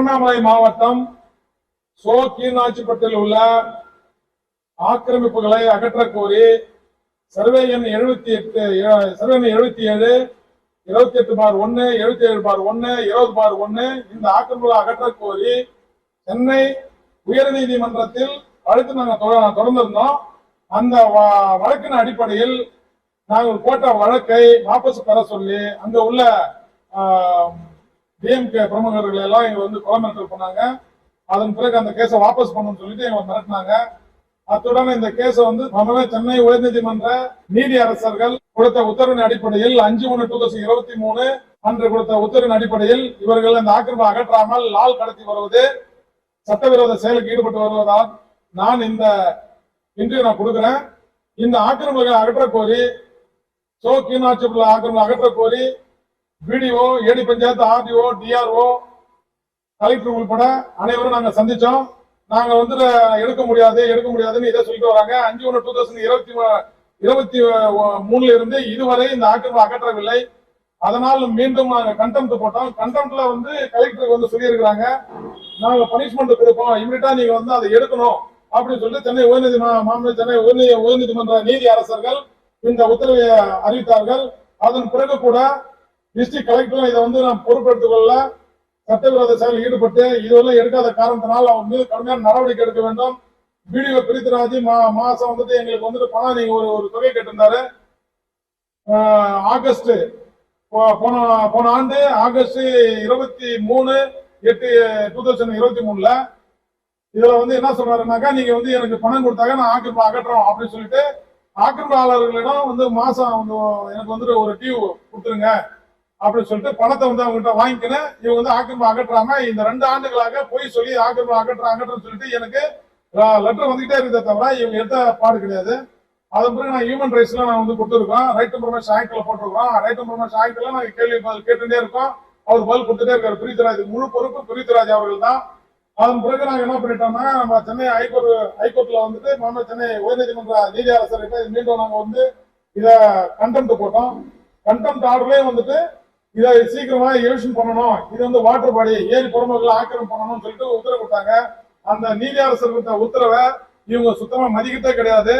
திருவண்ணாமலை மாவட்டம் கீழ்நாச்சிப்பட்டில் உள்ள ஆக்கிரமிப்புகளை அகற்ற கோரி சர்வே எண் 77 28/1 77/1 20/1 இந்த ஆக்கிரமிப்புகளை அகற்ற கோரி சென்னை உயர்நீதிமன்றத்தில் வழக்கு நாங்கள் தொடர்ந்திருந்தோம். அந்த வழக்கின் அடிப்படையில் நாங்கள் போட்ட வழக்கை வாபஸ் பெற சொல்லி அங்க உள்ள டிஎம்கே பிரமுகர்கள் எல்லாம் எங்களை வந்து கொலை மிரட்டல் பண்ணாங்க. அதன் பிறகு அந்த கேஸை வாபஸ் பண்ணணும்னு சொல்லிட்டு எங்களை மிரட்டினாங்க. அத்துடன் இந்த கேஸை வந்து சென்னை உயர்நீதிமன்ற நீதி அரசர்கள் கொடுத்த உத்தரவின் அடிப்படையில் 5/1/2023 அன்று கொடுத்த உத்தரவின் அடிப்படையில் இவர்கள் இந்த ஆக்கிரமிப்பை அகற்றாமல் லால் கடத்தி வருவது சட்டவிரோத செயலுக்கு ஈடுபட்டு வருவதால் நான் இந்த இன்றைய நான் கொடுக்கிறேன். இந்த ஆக்கிரமிப்புகளை அகற்ற கோரி கீழ்நாச்சிப்பட்டில் ஆக்கிரமிப்பு அகற்ற கோரி பிடிஓ, ஏடி பஞ்சாயத்து, ஆர்டிஓ, டிஆர்ஓ, கலெக்டர் உள்பட அனைவரும் நாங்க சந்திச்சோம். நாங்க வந்து எடுக்க முடியாதுன்னு இதை சொல்லிட்டு வராங்க. 5/1/2023 இருந்து இதுவரை இந்த ஆக்கிரமிப்பு அகற்றவில்லை. அதனால் மீண்டும் நாங்க கண்டெம்ட் போட்டோம். கண்டெம்ட்ல வந்து கலெக்டருக்கு வந்து சொல்லியிருக்கிறாங்க, நாங்க பனிஷ்மெண்ட் கொடுப்போம், இமிடியா நீங்க வந்து அதை எடுக்கணும் அப்படின்னு சொல்லிட்டு சென்னை உயர்நீதிமன்ற நீதி அரசர்கள் இந்த உத்தரவை அறிவித்தார்கள். அதன் பிறகு கூட டிஸ்ட்ரிக்ட் கலெக்டரும் இதை வந்து நாம் பொறுப்பெடுத்துக் கொள்ள சட்டவிரோத செயலில் ஈடுபட்டு இதுவரை எடுக்காத காரணத்தினால் அவங்க மீது கடுமையான நடவடிக்கை எடுக்க வேண்டும். பிடிஓ பிரித்ராஜ் மாசம் வந்துட்டு எங்களுக்கு வந்துட்டு பணம் நீங்க ஒரு தொகை கேட்டிருந்தாரு. ஆகஸ்ட் போன ஆண்டு ஆகஸ்ட் 23/8/2023 இதுல வந்து என்ன சொல்றாருனாக்கா, நீங்க வந்து எனக்கு பணம் கொடுத்தாங்க நான் ஆக்கிரமிப்பு அகற்றோம் அப்படின்னு சொல்லிட்டு ஆக்கிரமிப்பாளர்களிடம் வந்து மாசம் எனக்கு வந்துட்டு ஒரு டியூ கொடுத்துருங்க அப்படின்னு சொல்லிட்டு பணத்தை வந்து அவங்க கிட்ட வாங்கிக்கினேன். இவங்க வந்து ஆக்கிரமிப்பு அகற்றாம இந்த 2 ஆண்டுகளாக போய் சொல்லி ஆக்கிரமிப்பு அகற்றன்னு சொல்லிட்டு எனக்கு லெட்டர் வந்துகிட்டே இருக்கிறத தவிர இவங்க எடுத்த பாடு கிடையாது. அதன் பிறகு நான் ஹியூமன் ரைட்ஸ்ல நான் வந்து கொடுத்துருக்கோம். ரைட் டு இன்ஃபர்மேஷன் ஆக்ட்ல போட்டிருக்கோம். ரைட் டு இன்ஃபர்மேஷன் ஆக்ட்ல நாங்க கேள்வி கேட்டுட்டே இருக்கோம். அவர் பதில் கொடுத்துட்டே இருக்காரு. பிரித்ராஜ் முழு பொறுப்பு பிரித்ராஜ் அவர்கள் தான். அதன் பிறகு நாங்க என்ன பண்ணிட்டோம்னா, நம்ம சென்னை ஹைகோர்ட்ல வந்துட்டு சென்னை உயர்நீதிமன்ற நீதி அரசர்கிட்ட மீண்டும் நாங்க வந்து இத கண்டெம்ட் போட்டோம். கண்டெம்ட் ஆர்டர்லயே வந்துட்டு இதை சீக்கிரமா எவிஷன் பண்ணணும், இது வந்து வாட்டர் பாடி ஏரி புறமுகளை ஆக்கிரமிப்பு பண்ணணும்னு சொல்லிட்டு உத்தரவு கொடுத்தாங்க. அந்த நீதி அரசர் கொடுத்த உத்தரவை இவங்க சுத்தமா மதிக்கத்தே கிடையாது.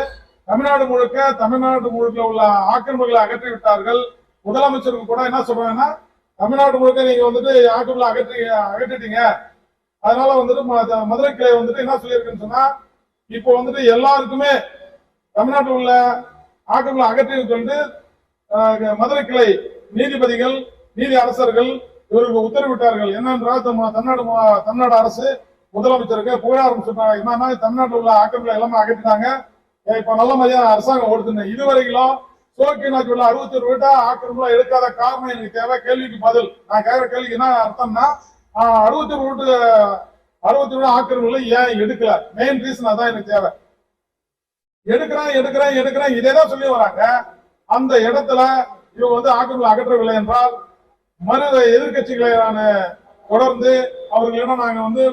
தமிழ்நாடு முழுக்க உள்ள ஆக்கிரமிப்புகளை அகற்றி விட்டார்கள். முதலமைச்சருக்கு கூட என்ன சொல்றாங்கன்னா, தமிழ்நாடு முழுக்க நீங்க வந்துட்டு ஆக்கிரமிப்புகளை அகற்றிட்டீங்க, அதனால வந்துட்டு மதுரை கிளை வந்துட்டு என்ன சொல்லியிருக்குன்னு சொன்னா, இப்போ வந்துட்டு எல்லாருக்குமே தமிழ்நாட்டில் உள்ள ஆக்கிரமிப்புகளை அகற்றி சொல்லிட்டு மதுரை கிளை நீதிபதிகள் நீதி அரசர்கள் இவருக்கு உத்தரவிட்டார்கள். என்னென்றால் தமிழ்நாடு அரசு முதலமைச்சருக்கு புகழ ஆரம்பிச்சிருக்காங்க. என்னன்னா, தமிழ்நாட்டில் உள்ள ஆக்கிரமிப்புகளை எல்லாமே அகற்றிட்டாங்க, இப்ப நல்ல மாதிரியா அரசாங்கம் ஓடுதுன்னு. இதுவரைக்கும் கீழ்நாச்சிப்பட்டில் 61 வீட்டா ஆக்கிரமிப்புல எடுக்காத காரணம் எனக்கு தேவை. கேள்விக்கு பதில் நான் கேட்கிற கேள்விக்கு என்ன அர்த்தம்னா, 61 வீடு ஆக்கிரமிப்புல ஏன் எடுக்கல, மெயின் ரீசன் அதான் எனக்கு தேவை. எடுக்கிறேன் இதேதான் சொல்லி வராங்க. அந்த இடத்துல இவங்க வந்து ஆக்கிரமிப்புல அகற்றவில்லை என்றால் மறு எதிர்கட்சிகளான தொடர்ந்து அவர்களிடம் நாங்க வந்து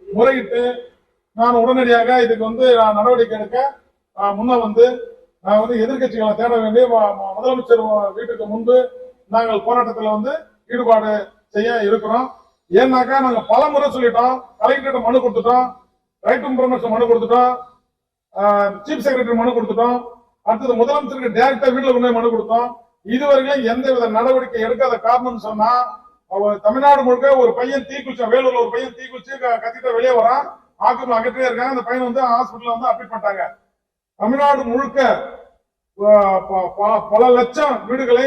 முறையிட்டு நான் உடனடியாக இதுக்கு வந்து நடவடிக்கை எடுக்க முன்ன வந்து நான் வந்து எதிர்கட்சிகளை தேட வேண்டிய முதலமைச்சர் வீட்டுக்கு முன்பு நாங்கள் போராட்டத்தில் வந்து ஈடுபாடு செய்ய இருக்கிறோம். ஏன்னாக்கா நாங்க பல முறை சொல்லிட்டோம், கலெக்டர்கிட்ட மனு கொடுத்துட்டோம், ரைட் டு இன்ஃபர்மேஷன் மனு கொடுத்துட்டோம், சீஃப் செக்ரட்டரி மனு கொடுத்துட்டோம், அடுத்தது முதலமைச்சருக்கு டைரக்டா வீட்டுல கொண்டு மனு கொடுத்தோம். இதுவரைக்கும் எந்த வித நடவடிக்கை எடுக்காத காரணம்னு சொன்னா, தமிழ்நாடு முழுக்க ஒரு பையன் தீக்குளிச்சான், வேலூர்ல ஒரு பையன் தீக்குளிச்சு கத்திட்ட வெளியே வரான், ஆக்கிரமிப்பு அகற்றியே இருக்காங்க. அந்த பையன் வந்து ஹாஸ்பிட்டல் வந்து அட்மிட் பண்ணிட்டாங்க. தமிழ்நாடு முழுக்க பல லட்சம் வீடுகளை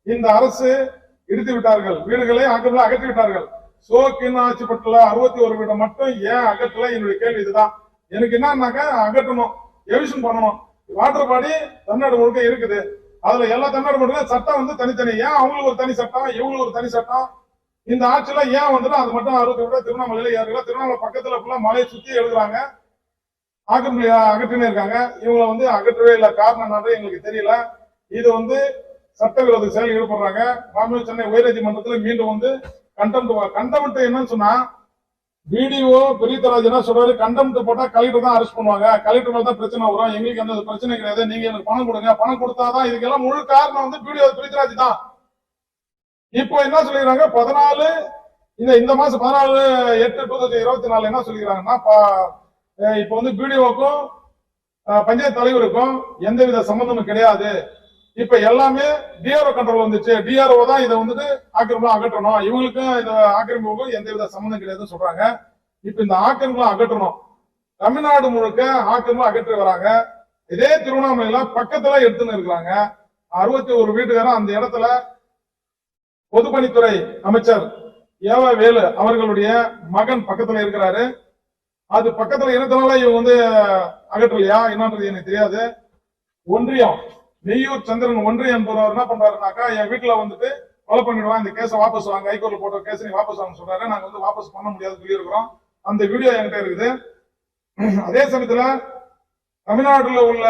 இந்த அரசு இடித்து விட்டார்கள், வீடுகளை ஆக்கிரமிப்புல அகற்றி விட்டார்கள். கீழ்நாச்சிப்பட்டில் 61 வீடு மட்டும் ஏன் அகற்றல? என்னுடைய கேள்வி இதுதான். எனக்கு என்னன்னாக்கா, அகற்றணும், எவிஷன் பண்ணணும். வாட்டர் பாடி தமிழ்நாடு முழுக்க இருக்குது, அதுல எல்லா தமிழ்நாடு மட்டும் சட்டம் வந்து தனித்தனி. ஏன் அவங்களுக்கு ஒரு தனி சட்டம், இவங்களுக்கு ஒரு தனி சட்டம்? இந்த ஆட்சியில ஏன் வந்துட்டு அது மட்டும் 60 விட திருவண்ணாமலையில ஏறுல, திருவண்ணாமலை பக்கத்துல ஃபுல்லா மலையை சுத்தி எழுதுறாங்க, ஆக்கிரமிப்பு அகற்றினே இருக்காங்க. இவங்களை வந்து அகற்றவே இல்லை. காரணம் என்னன்னு எங்களுக்கு தெரியல. இது வந்து சட்டவிரோத செயல் ஈடுபடுறாங்க. சென்னை உயர்நீதிமன்றத்தில் மீண்டும் வந்து கண்டெம்ட் என்னன்னு சொன்னா, பிடிஓ பிரித்ராஜ் என்ன சொல்றாரு, கண்டெம்ட் போட்டா கலெக்டர் தான் அரெஸ்ட் பண்ணுவாங்க, கலெக்டர் மேல தான் பிரச்சனை வரும், எங்களுக்கு அந்த பிரச்சனை கிடையாது, நீங்க எனக்கு பணம் கொடுங்க, பணம் கொடுத்தாதான் இதுக்கெல்லாம் முழு காரணம் வந்து பிடிஓ பிரித்ராஜ் தான். இப்போ என்ன சொல்லிடுறாங்க, 14 இந்த மாசம் 14/8/2024 என்ன சொல்லிக்கிறாங்கன்னா, இப்ப வந்து பிடிஓக்கும் பஞ்சாயத்து தலைவருக்கும் எந்தவித சம்பந்தமும் கிடையாது. இப்ப எல்லாமே டிஆர்ஓ கண்ட்ரோல் வந்துச்சு. டிஆர்ஓ தான் இதை வந்துட்டு ஆக்கிரமிப்பு அகற்றணும். இவங்களுக்கும் இந்த ஆக்கிரமிப்புக்கும் எந்தவித சம்பந்தம் கிடையாதுன்னு சொல்றாங்க. இப்ப இந்த ஆக்கிரமிப்பு அகற்றணும். தமிழ்நாடு முழுக்க ஆக்கிரமிப்பு அகற்றி வராங்க. இதே திருவண்ணாமலையில பக்கத்துல எடுத்துன்னு இருக்கிறாங்க. 61 வீட்டுக்காரன் அந்த இடத்துல பொதுப்பணித்துறை அமைச்சர் ஏவ வேலு அவர்களுடைய மகன் பக்கத்துல இருக்கிறாரு. அது பக்கத்துல இருந்தனால இவங்க வந்து அகற்றலையா என்னன்றது எனக்கு தெரியாது. ஒன்றியம் நெய்யூர் சந்திரன் ஒன்றியம் என்பவர் என்ன பண்றாருனாக்கா, என் வீட்டுல வந்துட்டு கொலை பண்ணிடுவான், இந்த கேஸை வாபஸ் வாங்க, ஹைகோர்ட்ல போட்ட கேஸ் நீ வாபஸ் வாங்க சொல்றாரு. நாங்க வந்து வாபஸ் பண்ண முடியாதுன்னு சொல்லி இருக்கிறோம். அந்த வீடியோ என்கிட்ட இருக்குது. அதே சமயத்துல தமிழ்நாட்டுல உள்ள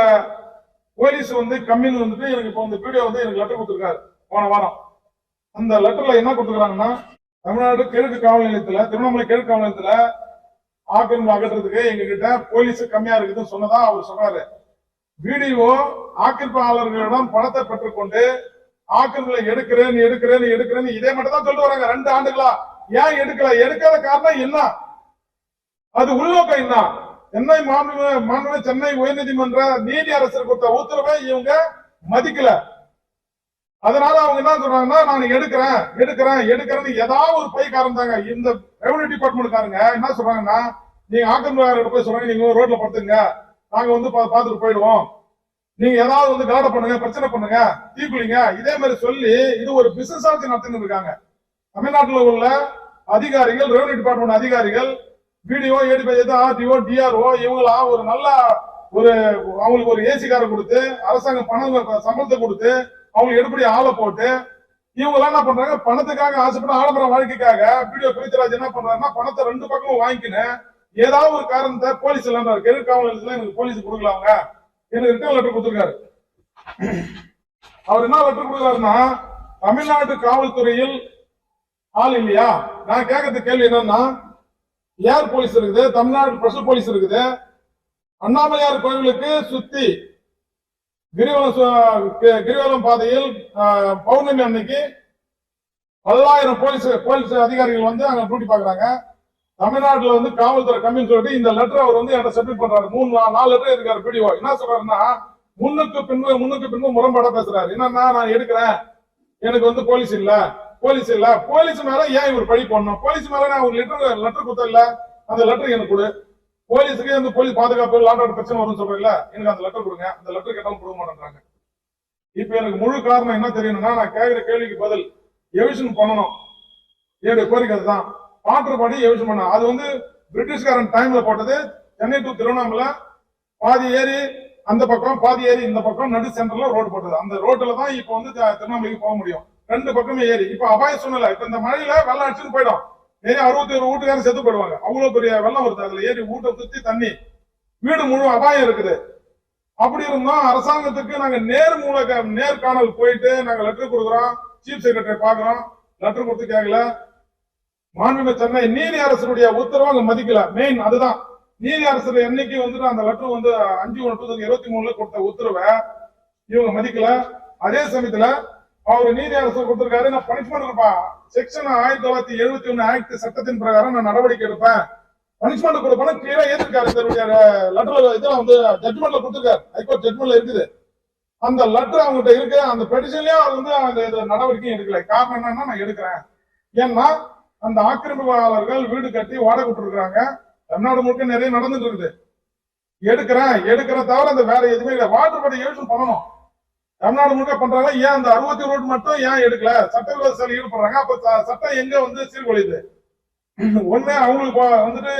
போலீஸ் வந்து கம்மின்னு வந்துட்டு எனக்கு இப்போ இந்த வீடியோ வந்து எனக்கு லெட்டர் கொடுத்துருக்காரு போன வாரம். அந்த லெட்டர்ல என்ன கொடுத்துருக்காங்கன்னா, தமிழ்நாடு கிழக்கு காவல் நிலையத்துல, திருவண்ணாமலை கிழக்கு காவல் நிலையத்துல ஆக்கிரமிப்பு அகற்றதுக்கு எங்க கிட்ட போலீஸ் கம்மியா இருக்குதுன்னு சொன்னதா அவர் சொல்றாரு. வீடியோ ஆக்கிரமிப்பாளர்களிடம் பணத்தை பெற்றுக்கொண்டு ஆக்கிரமிப்புல எடுக்கிறேன்னு இதே மட்டும் தான் சொல்லிட்டு வராங்க 2 ஆண்டுகளா. ஏன் எடுக்காத காரணம் என்ன? அது உள்நோக்கம் என்ன? சென்னை உயர்நீதிமன்ற நீதி அரசர் கொடுத்த உத்தரவை இவங்க மதிக்கல. அதனால அவங்க என்ன சொல்றாங்கன்னா, நான் எடுக்கிறேன்னு ஏதாவது ஒரு பை காரணம். இந்த ரெவன்யூ டிபார்ட்மெண்ட்காரங்க என்ன சொல்றாங்கன்னா, நீங்க ஆக்கிரமிப்பாளர்கிட்ட போய் சொல்றாங்க, நீங்க ரோட்ல படுத்துங்க, நாங்க வந்து பார்த்துட்டு போயிடுவோம், நீங்க ஏதாவது வந்து கலாட்டம் பண்ணுங்க, பிரச்சனை பண்ணுங்க, தீக்குளிங்க, இதே மாதிரி சொல்லி இது ஒரு பிசினஸ் ஆச்சு நடத்தின்னு இருக்காங்க. தமிழ்நாட்டில் உள்ள அதிகாரிகள், ரெவன்யூ டிபார்ட்மெண்ட் அதிகாரிகள், பிடிஓ, ஏடிபிஐ, ஆர்டிஓ, டிஆர்ஓ இவங்களா ஒரு நல்ல அவங்களுக்கு ஒரு ஏசி காரை கொடுத்து, அரசாங்கம் சம்பளத்தை கொடுத்து, அவங்களுக்கு எடுப்படி ஆளை போட்டு, இவங்க எல்லாம் என்ன பண்றாங்க, பணத்துக்காக ஆசைப்பட்டு ஆடம்பர வாழ்க்கைக்காக பிடிஓ பிரித்ராஜ் என்ன பண்றாருன்னா, பணத்தை 2 பக்கமும் வாங்கிக்கின்னு ஏதாவது ஒரு காரணத்தை போலீஸ் இல்லைன்றாரு. கிழக்கு காவல் நிலையத்துல எனக்கு போலீஸ் கொடுக்கலாங்க, எனக்கு ரிட்டர்ன் லெட்டர் கொடுத்துருக்காரு. அவர் என்ன லெட்டர் கொடுக்குறாருன்னா, தமிழ்நாட்டு காவல்துறையில் ஆள் இல்லையா? நான் கேட்கறது கேள்வி என்னன்னா, ஏர் போலீஸ் இருக்குது, தமிழ்நாடு ஸ்பெஷல் போலீஸ் இருக்குது, அண்ணாமலையார் கோவிலுக்கு சுத்தி கிரிவலம் பாதையில் பௌர்ணமி அன்னைக்கு 10,000 போலீஸ் அதிகாரிகள் வந்து அங்க டியூட்டி பாக்குறாங்க. தமிழ்நாட்டுல வந்து காவல்துறை கம்மின்னு சொல்லிட்டு இந்த லெட்டர் அவர் வந்து என்கிட்ட சப்மிட் பண்றாரு. 3-4 லெட்டர் இருக்காரு பிடிஓ. என்ன சொல்றாருன்னா, முன்னுக்கு பின்பு முரண்பாடா பேசுறாரு. என்னன்னா, நான் எடுக்கிறேன், எனக்கு வந்து போலீஸ் இல்ல, போலீஸ் மேல ஏன் இவர் பழி போடணும்? போலீஸ் மேல நான் ஒரு லெட்டர் கொடுத்த இல்ல, அந்த லெட்டர் எனக்கு கொடு. போலீஸுக்கு வந்து போலீஸ் பாதுகாப்பு லாண்ட் பிரச்சனை வரும்னு சொல்றேன்ல, எனக்கு அந்த லெட்டர் கொடுங்க. அந்த லெட்டர் கேட்டாலும் கொடுக்க மாட்டேன்றாங்க. இப்ப எனக்கு முழு காரணம் என்ன தெரியணும்னா, நான் கேட்கிற கேள்விக்கு பதில் எவிஷன் பண்ணணும். என்னுடைய கோரிக்கை அதுதான். பாட்டுப்படி எவிஷன் பண்ண, அது வந்து பிரிட்டிஷ்காரன் டைம்ல போட்டது. சென்னை டு திருவண்ணாமலை பாதி ஏரி அந்த பக்கம், பாதி ஏரி இந்த பக்கம், நடு சென்டர்ல ரோடு போட்டது. அந்த ரோட்ல தான் இப்ப வந்து திருவண்ணாமலைக்கு போக முடியும். 2 பக்கமே ஏரி. இப்ப அபாய சூழ்நிலை. இப்ப இந்த மழையில வெள்ளம் அடிச்சுன்னு போயிடும். 61 வீட்டுக்காரன் செத்து போயிடுவாங்க. அவ்வளவு பெரிய வெள்ளம் வருது. அதுல ஏரி வீட்டை சுத்தி தண்ணி, வீடு முழு அபாயம் இருக்குது. அப்படி இருந்தோம். அரசாங்கத்துக்கு நாங்க நேர்காணல் போயிட்டு நாங்க லெட்டர் கொடுக்குறோம், சீஃப் செக்ரட்டரி பாக்குறோம், லெட்டர் கொடுத்து கேட்கல. மாண்புமிகு சென்னை நீதி அரசருடைய உத்தரவு அங்க மதிக்கல. மெயின் அதுதான். நீதி அரசர் என்னைக்கு வந்துட்டு அந்த லெட்டர் வந்து 5/1/2023 கொடுத்த உத்தரவை இவங்க மதிக்கல. அதே சமயத்துல அவர் நீதி அரசர் கொடுத்திருக்காரு, நான் பனிஷ்மெண்ட் இருப்பேன், செக்ஷன் 1971 ஆக்ட் சட்டத்தின் பிரகாரம் நான் நடவடிக்கை எடுப்பேன், பனிஷ்மெண்ட் கொடுப்பேன் கிளியரா ஏற்றிருக்காரு. இதனுடைய லெட்டர்ல இதெல்லாம் வந்து ஜட்மெண்ட்ல கொடுத்திருக்காரு, ஹைகோர்ட் ஜட்மெண்ட்ல இருக்குது. அந்த லெட்டர் அவங்ககிட்ட இருக்கு. அந்த பெட்டிஷன்லயும் அவர் வந்து அந்த நடவடிக்கையும் எடுக்கல. காரணம் என்னன்னா, நான் எடுக்கிறேன். ஏன்னா அந்த ஆக்கிரமிப்பாளர்கள் வீடு கட்டி வாடகை விட்டுருக்காங்க. தமிழ்நாடு முழுக்க நிறைய நடந்துட்டு இருக்குது. எடுக்கிற தவிர அந்த வேற எதுவுமே இல்லை. வாட்டர் படி யூஸ் பண்ணணும். தமிழ்நாடு முழுக்க பண்றாங்க. ஏன் அந்த 60 ரோடு மட்டும் ஏன் எடுக்கல? சட்டவிரோத செயல் ஈடுபடுறாங்க. அப்ப சட்டம் எங்க வந்து சீர்குலையுது? ஒண்ணு அவங்களுக்கு வந்துட்டு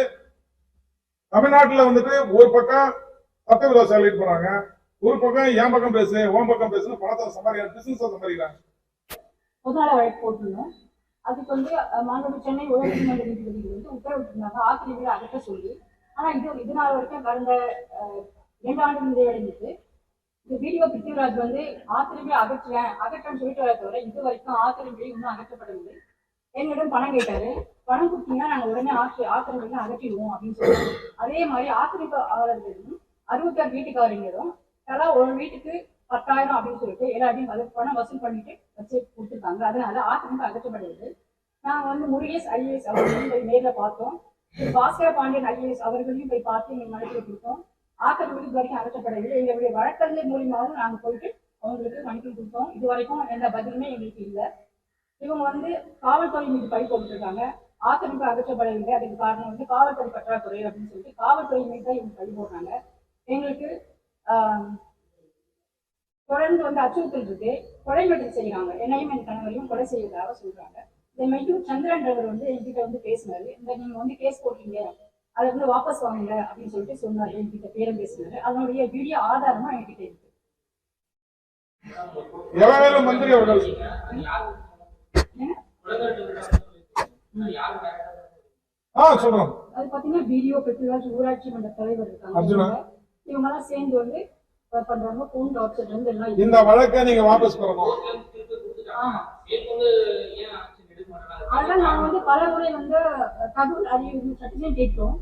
தமிழ்நாட்டுல வந்துட்டு ஒரு பக்கம் சட்டவிரோத செயல் ஈடுபடுறாங்க, ஒரு பக்கம் என் பக்கம் பேசு உன் பக்கம் பேசுன்னு பணத்தை சம்பாதிக்கிறாங்க, பிசினஸ் சம்பாதிக்கிறாங்க. பொதுநல வழக்கு போட்டிருந்தோம். அதுக்கு வந்து மாண்புமிகு சென்னை உயர்நீதிமன்ற நீதிபதிகள் வந்து உத்தரவிட்டிருந்தாங்க ஆக்கிரமிப்புகளை அகற்ற சொல்லி. ஆனா இது நாள் வரைக்கும் கடந்த 2 ஆண்டு நிறைவடைஞ்சிட்டு இந்த வீடியோ பிருத்திவிராஜ் வந்து ஆக்கிரமிப்பை அகற்றன்னு சொல்லிட்டு வர தவிர இது வரைக்கும் ஆக்கிரமிப்பை இன்னும் அகற்றப்படவில்லை. என்னிடம் பணம் கேட்டாரு. பணம் கொடுத்தீங்கன்னா நாங்க உடனே ஆக்கிரமிப்பை அகற்றிடுவோம் அப்படின்னு சொல்லுவாங்க. அதே மாதிரி ஆக்கிரமிப்பாளர்களும் 66 வீட்டுக்காரங்களும் தலா ஒரு வீட்டுக்கு 10,000 அப்படின்னு சொல்லிட்டு எல்லாத்தையும் பணம் வசூல் பண்ணிட்டு வச்சு கொடுத்துருக்காங்க. அதனால ஆக்கிரமிப்பு அகற்றப்படுகிறது. நாங்க வந்து முருகேஷ் ஐஏஎஸ் அவர்களையும் போய் நேர்ல பார்த்தோம். பாஸ்கர பாண்டியன் ஐஏஎஸ் அவர்களையும் போய் பார்த்து எங்க மனுக்களை கொடுத்தோம். ஆக்கிரமிப்பு இது வரைக்கும் அகற்றப்படவில்லை. எங்களுடைய வழக்கறிஞர் மூலியமாகவும் நாங்க போயிட்டு அவங்களுக்கு மனுக்கள் கொடுத்தோம். இது வரைக்கும் எந்த பதிலுமே எங்களுக்கு இல்லை. இவங்க வந்து காவல்துறை மீது பழி போட்டுருக்காங்க. ஆக்கிரமிப்பு அகற்றப்படவில்லை, அதுக்கு காரணம் வந்து காவல்துறை பற்றாக்குறை அப்படின்னு சொல்லிட்டு காவல்துறை மீது தான் இவங்க பழி போடுறாங்க. எங்களுக்கு தொடர்ந்து வந்து அச்சுறுத்தல் இருக்கு, கொலை முயற்சி செய்யறாங்க. என்னையும் என் கணவரையும் கொலை செய்வதாக சொல்றாங்க. இதேமாதிரி சந்திரன்றவர் வந்து என்கிட்ட வந்து பேசினாரு. இந்த நீங்க வந்து கேஸ் போட்டீங்க, அதை வந்து வாபஸ் வாங்குங்க அப்படின்னு சொல்லிட்டு சொன்னாரு. என்கிட்ட பேரம் பேசினாரு. அதனுடைய வீடியோ ஆதாரமா என்கிட்ட இருக்கு. மந்திரி அவர்கள் சொல்றோம். அது பாத்தீங்கன்னா வீடியோ பிருத்திவிராஜ் ஊராட்சி மன்ற தலைவர் இருக்காங்க. இவங்க எல்லாம் சேர்ந்து வந்து பண்றாங்க. போன் டாக்டர் இருந்து எல்லாம் இந்த வழக்கை நீங்க வாபஸ் பெறணும். அதெல்லாம் நாங்க வந்து பல முறை வந்து தகவல் அறிவு சர்டிபிகேட் கேட்டோம்.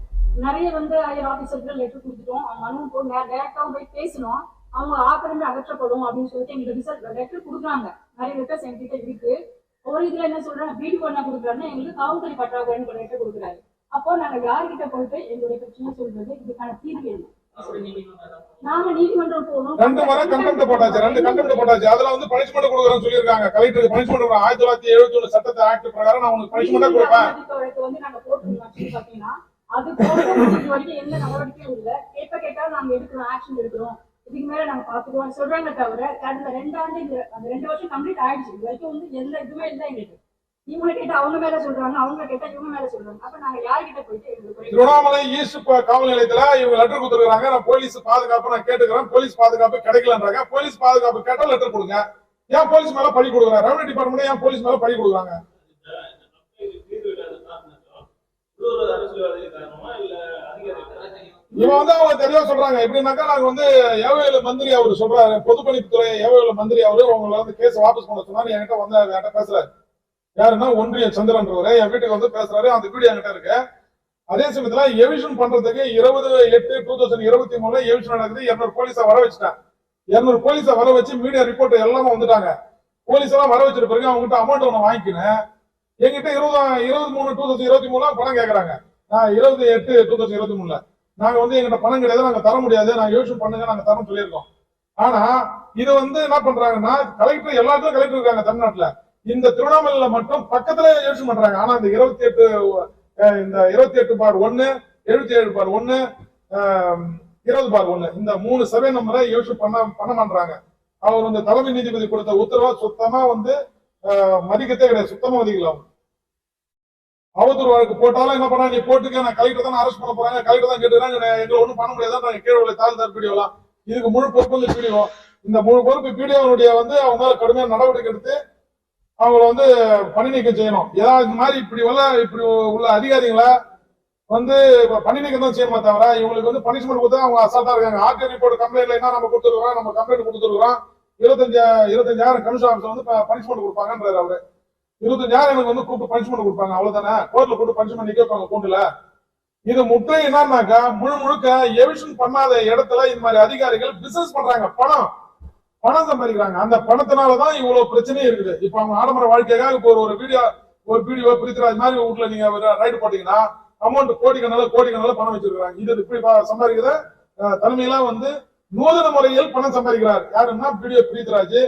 நிறைய வந்து ஹையர் ஆபீசர்கள் லெட்டர் கொடுத்துட்டோம். மனு போய் டேரக்டாவும் போய் பேசணும். அவங்க ஆக்கிரமிப்பு அகற்றப்படும் அப்படின்னு சொல்லிட்டு எங்களுக்கு லெட்டர் கொடுக்குறாங்க. நிறைய லெட்டர்ஸ் எங்ககிட்ட இருக்கு. ஒரு இதுல என்ன சொல்றாங்க, வீடு பண்ண கொடுக்குறாங்கன்னா எங்களுக்கு காவல்துறை பற்றாக்குறைன்னு லெட்டர் கொடுக்குறாரு. அப்போ நாங்க யார்கிட்ட போயிட்டு எங்களுடைய பிரச்சனை சொல்றது, இதுக்கான தீர்வு என்ன? நாங்க நீதிமன்றம் போகணும். 2 முறை கண்டெம்ட் போட்டாச்சு. 2 கண்டெம்ட் போட்டாச்சு. அதுல வந்து பனிஷ்மென்ட் கொடுக்குறேன்னு சொல்லிருக்காங்க. கலெக்டருக்கு பனிஷ்மென்ட் 1971 சட்டத்தை ஆக்ட் பிரகாரம் நான் உங்களுக்கு பனிஷ்மென்ட் கொடுப்பேன். வந்து நாங்க போட்டுருந்தோம். பாத்தீங்கன்னா அது போட்டு வரைக்கும் எந்த நடவடிக்கையும் இல்ல. கேட்டா நாங்க எடுக்கிறோம், ஆக்ஷன் எடுக்கிறோம், இதுக்கு மேல நாங்க பாத்துக்குவோம் சொல்றாங்க. தவிர கடந்த 2 ஆண்டு அந்த 2 வருஷம் கம்ப்ளீட் ஆயிடுச்சு. இது வரைக்கும் வந்து எந்த இதுவுமே இல்லை எங்களுக்கு. இவங்க கேட்டா அவங்க மேல சொல்றாங்க, அவங்க கேட்டா இவங்க மேல சொல்றாங்க. அப்ப நாங்க யார்கிட்ட போயிட்டு திருவண்ணாமலை ஈஸ்ட் காவல் நிலையத்துல இவங்க லெட்டர் கொடுத்துருக்காங்க. நான் போலீஸ் பாதுகாப்பு நான் கேட்டுக்கிறேன், போலீஸ் பாதுகாப்பு கிடைக்கலன்றாங்க. போலீஸ் பாதுகாப்பு கேட்டா லெட்டர் கொடுங்க. ஏன் போலீஸ் மேல பழி கொடுக்குறாங்க? ரெவன்யூ டிபார்ட்மெண்ட் ஏன் போலீஸ் மேல பழி கொடுக்குறாங்க? இவன் வந்து அவங்க தெளிவா சொல்றாங்க. எப்படின்னாக்கா நாங்க வந்து ஏவல மந்திரி அவரு சொல்றாரு, பொதுப்பணித்துறை ஏவல மந்திரி அவரு அவங்களை வந்து கேஸ் வாபஸ் பண்ண சொன்னாரு. என்கிட்ட வந்து என்கிட்ட பேசுறாரு. யாருன்னா ஒன்றிய சந்திரன்றவரு என் வீட்டுக்கு வந்து பேசுறாரு. அந்த வீடியோ என்கிட்ட இருக்கு. அதே சமயத்துல எவிஷன் பண்றதுக்கு 20/8/2023 எவிஷன் நடக்குது. 200 போலீஸா வர வச்சுட்டேன். 200 போலீஸா வர வச்சு மீடியா ரிப்போர்ட் எல்லாமே வந்துட்டாங்க. போலீஸ் எல்லாம் வர வச்சிட்டு பிறகு அவங்க கிட்ட அமௌண்ட் ஒண்ணு வாங்கிக்கினேன். என்கிட்ட 23/2023 பணம் கேட்கறாங்க. நான் 28/2023 நாங்க வந்து எங்கிட்ட பணம் கிடையாது, நாங்க தர முடியாது, நாங்க யோசிச்சு பண்ணுங்க, நாங்க தரோம் சொல்லியிருக்கோம். ஆனா இது வந்து என்ன பண்றாங்கன்னா, கலெக்டர் எல்லாத்துக்கும் கலெக்டர் இருக்காங்க தமிழ்நாட்டுல. இந்த திருவண்ணாமலையில மட்டும் பக்கத்துல யோசிச்சு பண்றாங்க. ஆனா இந்த 28/1 77/1 20/1 இந்த 3 சர்வே நம்பரை யோசிச்சு பண்ண பண்றாங்க. அவர் வந்து தலைமை நீதிபதி கொடுத்த உத்தரவா சுத்தமா வந்து மதிக்கத்தே கிடையாது. சுத்தமா மதிக்கல. அவதூறு வழக்கு போட்டாலும் என்ன பண்ணா, நீ போட்டுக்க, நான் கலெக்டர் தான் அரெஸ்ட் பண்ண போறாங்க, கலெக்டர் தான் கேட்டுக்கிறாங்க, எங்களை ஒண்ணும் பண்ண முடியாதான் கீழே தாழ்ந்தார் பிடிஓலாம். இதுக்கு முழு பொறுப்பு வந்து பிடிஓ. இந்த முழு பொறுப்பு பிடிஓனுடைய வந்து அவங்க மேல கடுமையான நடவடிக்கை எடுத்து அவங்கள வந்து பணி நீக்கம் செய்யணும். ஏதாவது இந்த மாதிரி இப்படி உள்ள அதிகாரிகளை வந்து பணி நீக்கம் தான் செய்யணுமா தவிர இவங்களுக்கு வந்து பனிஷ்மெண்ட் கொடுத்தா அவங்க அசால்ட்டா இருக்காங்க. ஆர்டி ரிப்போர்ட் கம்ப்ளைண்ட்ல என்ன நம்ம கொடுத்துருக்கோம், நம்ம கம்ப்ளைண்ட் கொடுத்துருக்கோம். 25,000 கமிஷன் ஆஃபீஸர் வந்து பனிஷ்மெண்ட் கொடுப்பாங்கன்றாரு அவரு. 25,000 எனக்கு வந்து கூப்பிட்டு பனிஷ்மெண்ட் கொடுப்பாங்க, அவ்வளவுதானே. கோர்ட்ல கூப்பிட்டு பனிஷ்மெண்ட் நிக்க வைப்பாங்க கூண்டுல. இது முற்றை என்னன்னாக்கா முழுக்க எவிஷன் பண்ணாத இடத்துல இந்த மாதிரி அதிகாரிகள் பிசினஸ் பண்றாங்க. பணம் சம்பாதிக்கிறாங்க. அந்த பணத்தினாலதான் இவ்வளவு பிரச்சனையும் இருக்குது. இப்ப அவங்க ஆடம்பர வாழ்க்கையாக இப்போ ஒரு வீடியோ பிரித்ராஜ் மாதிரி வீட்டுல நீங்க ரைடு போட்டீங்கன்னா அமௌண்ட் கோடிக்கணக்கில் பணம் வச்சிருக்காங்க. இது இப்படி சம்பாதிக்கிற தலைமையில வந்து நூதன முறையில் பணம் சம்பாதிக்கிறார். யாருன்னா வீடியோ பிரித்ராஜ்,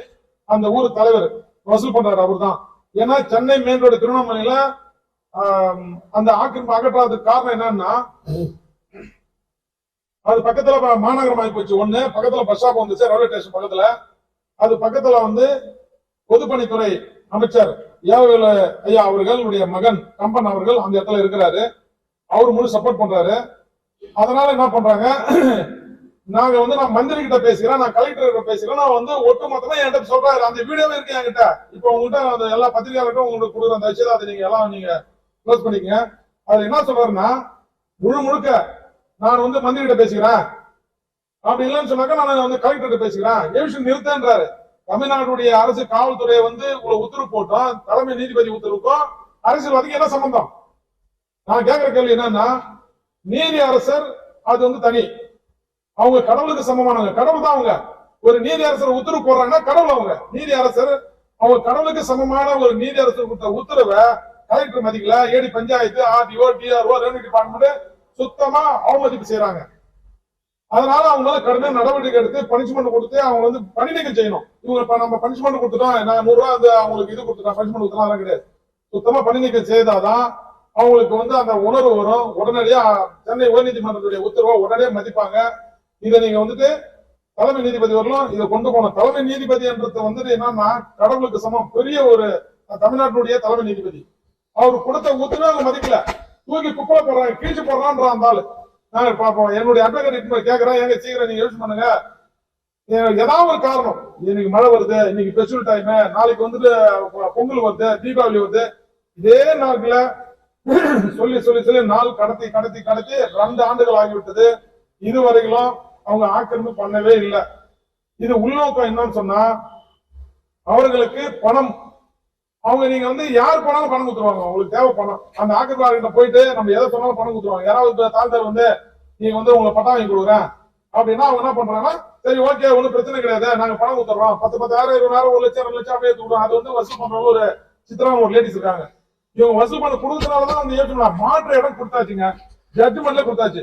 அந்த ஊர் தலைவர் வசூல் பண்றாரு அவர் தான். ஏன்னா சென்னை மெயின் ரோடு திருவண்ணாமலையில அந்த ஆக்கிரமிப்பு அகற்றாததுக்கு காரணம் என்னன்னா, அது பக்கத்துல மாநகரம் ஆகி போச்சு. ஒண்ணு பக்கத்துல பஸ் ஸ்டாப் வந்துச்சு, ரயில்வே ஸ்டேஷன் பக்கத்துல. அது பக்கத்துல வந்து பொதுப்பணித்துறை அமைச்சர் ஏவல ஐயா அவர்களுடைய மகன் கம்பன் அவர்கள் அந்த இடத்துல இருக்கிறாரு. அவரு முழு சப்போர்ட் பண்றாரு. அதனால என்ன பண்றாங்க, நாங்க வந்து நான் மந்திரி கிட்ட பேசுகிறேன், நான் கலெக்டர் கிட்ட பேசுகிறேன், நான் வந்து ஒட்டுமொத்தமா என்கிட்ட சொல்றாரு. அந்த வீடியோவே இருக்கு என்கிட்ட. இப்ப உங்ககிட்ட அந்த எல்லா பத்திரிகையாளர்களும் உங்களுக்கு கொடுக்குற அந்த விஷயத்தை அதை நீங்க எல்லாம் நீங்க க்ளோஸ் பண்ணிக்கங்க. அதுல என்ன சொல்றாருன்னா, முழுக்க நான் வந்து மந்திரி கிட்ட பேசுகிறேன், அப்படி இல்லைன்னு சொன்னாக்கா நான் வந்து கலெக்டர் கிட்ட பேசுகிறேன், எவிஷன் நிறுத்தன்றாரு. தமிழ்நாட்டுடைய அரசு காவல்துறையை வந்து உத்தரவு போட்டோம், தலைமை நீதிபதி உத்தரவுக்கும் அரசியல்வாதிக்கு என்ன சம்பந்தம்? நான் கேட்கிற கேள்வி என்னன்னா, நீதி அரசர் அது வந்து தனி, அவங்க கடவுளுக்கு சமமானவங்க, கடவுள் தான் அவங்க. ஒரு நீதி அரசர் உத்தரவு போடுறாங்கன்னா கடவுள் அவங்க. நீதி அரசர் அவங்க கடவுளுக்கு சமமான ஒரு நீதி அரசர் கொடுத்த உத்தரவை கலெக்டர் மதிக்கல, AD panchayat, RDO, DRO, revenue department சுத்தமா அவமதிப்பு செய்யறாங்க. அதனால அவங்க மேல கடுமையான நடவடிக்கை எடுத்து பனிஷ்மெண்ட் கொடுத்து அவங்க வந்து பணி நீக்கம் செய்யணும். இவங்க நம்ம பனிஷ்மெண்ட் கொடுத்துட்டோம், நான் 100 ரூபா வந்து அவங்களுக்கு இது கொடுத்துட்டோம், பனிஷ்மெண்ட் கொடுத்தலாம் கிடையாது. சுத்தமா பணி நீக்கம் செய்தாதான் அவங்களுக்கு வந்து அந்த உணர்வு வரும். உடனடியா சென்னை உயர்நீதிமன்றத்துடைய உத்தரவை உடனே மதிப்பாங்க. இதை நீங்க வந்துட்டு தலைமை நீதிபதி வரலாம் இதை கொண்டு போன. தலைமை நீதிபதி என்றது வந்துட்டு என்னன்னா கடவுளுக்கு சமம், பெரிய ஒரு தமிழ்நாட்டுடைய தலைமை நீதிபதி. அவர் கொடுத்த உத்தரவை அவங்க மதிக்கல, தூக்கி குப்பை போடுறாங்க, கீழ்ச்சி போடுறான்ற அந்த ஆளு. நாங்க பார்ப்போம். என்னுடைய அட்வொகேட் கேட்கிறேன், எங்க சீக்கிரம் நீங்க யூஸ் பண்ணுங்க, ஏதாவது ஒரு காரணம், இன்னைக்கு மழை வருது, இன்னைக்கு ஃபெஸ்டிவல் டைம், நாளைக்கு வந்துட்டு பொங்கல் வருது, தீபாவளி வருது, இதே நாட்கள சொல்லி சொல்லி சொல்லி நாள் கடத்தி கடத்தி கடத்தி 2 ஆண்டுகள் ஆகிவிட்டது. இதுவரையிலும் அவங்க ஆக்கிரமிப்பு பண்ணவே இல்லை. இது உள்நோக்கம் என்னன்னு சொன்னா அவர்களுக்கு பணம். அவங்க நீங்க வந்து யார் போனாலும் பணம் கொடுத்துருவாங்க, அவங்களுக்கு தேவை பணம். அந்த ஆக்கிரமிப்பாளர்கிட்ட போயிட்டு நம்ம எதை சொன்னாலும் பணம் கொடுத்துருவாங்க. யாராவது தாழ்ந்தார் வந்து நீங்க வந்து உங்களை பட்டா வாங்கி கொடுக்குறேன் அப்படின்னா அவங்க என்ன பண்றாங்கன்னா, சரி ஓகே ஒன்னும் பிரச்சனை கிடையாது, நாங்க பணம் கொடுத்துறோம், 10,000, 20,000, 1 லட்சம், 2 லட்சம் அப்படியே கொடுக்குறோம். அது வந்து வசூல் பண்றவங்க ஒரு சித்திரமான ஒரு லேடிஸ் இருக்காங்க. இவங்க வசூல் பண்ண கொடுத்ததுனாலதான் அந்த ஏற்றுமதி மாற்று இடம் கொடுத்தாச்சுங்க, ஜட்ஜ்மெண்ட்ல கொடுத்தாச்சு.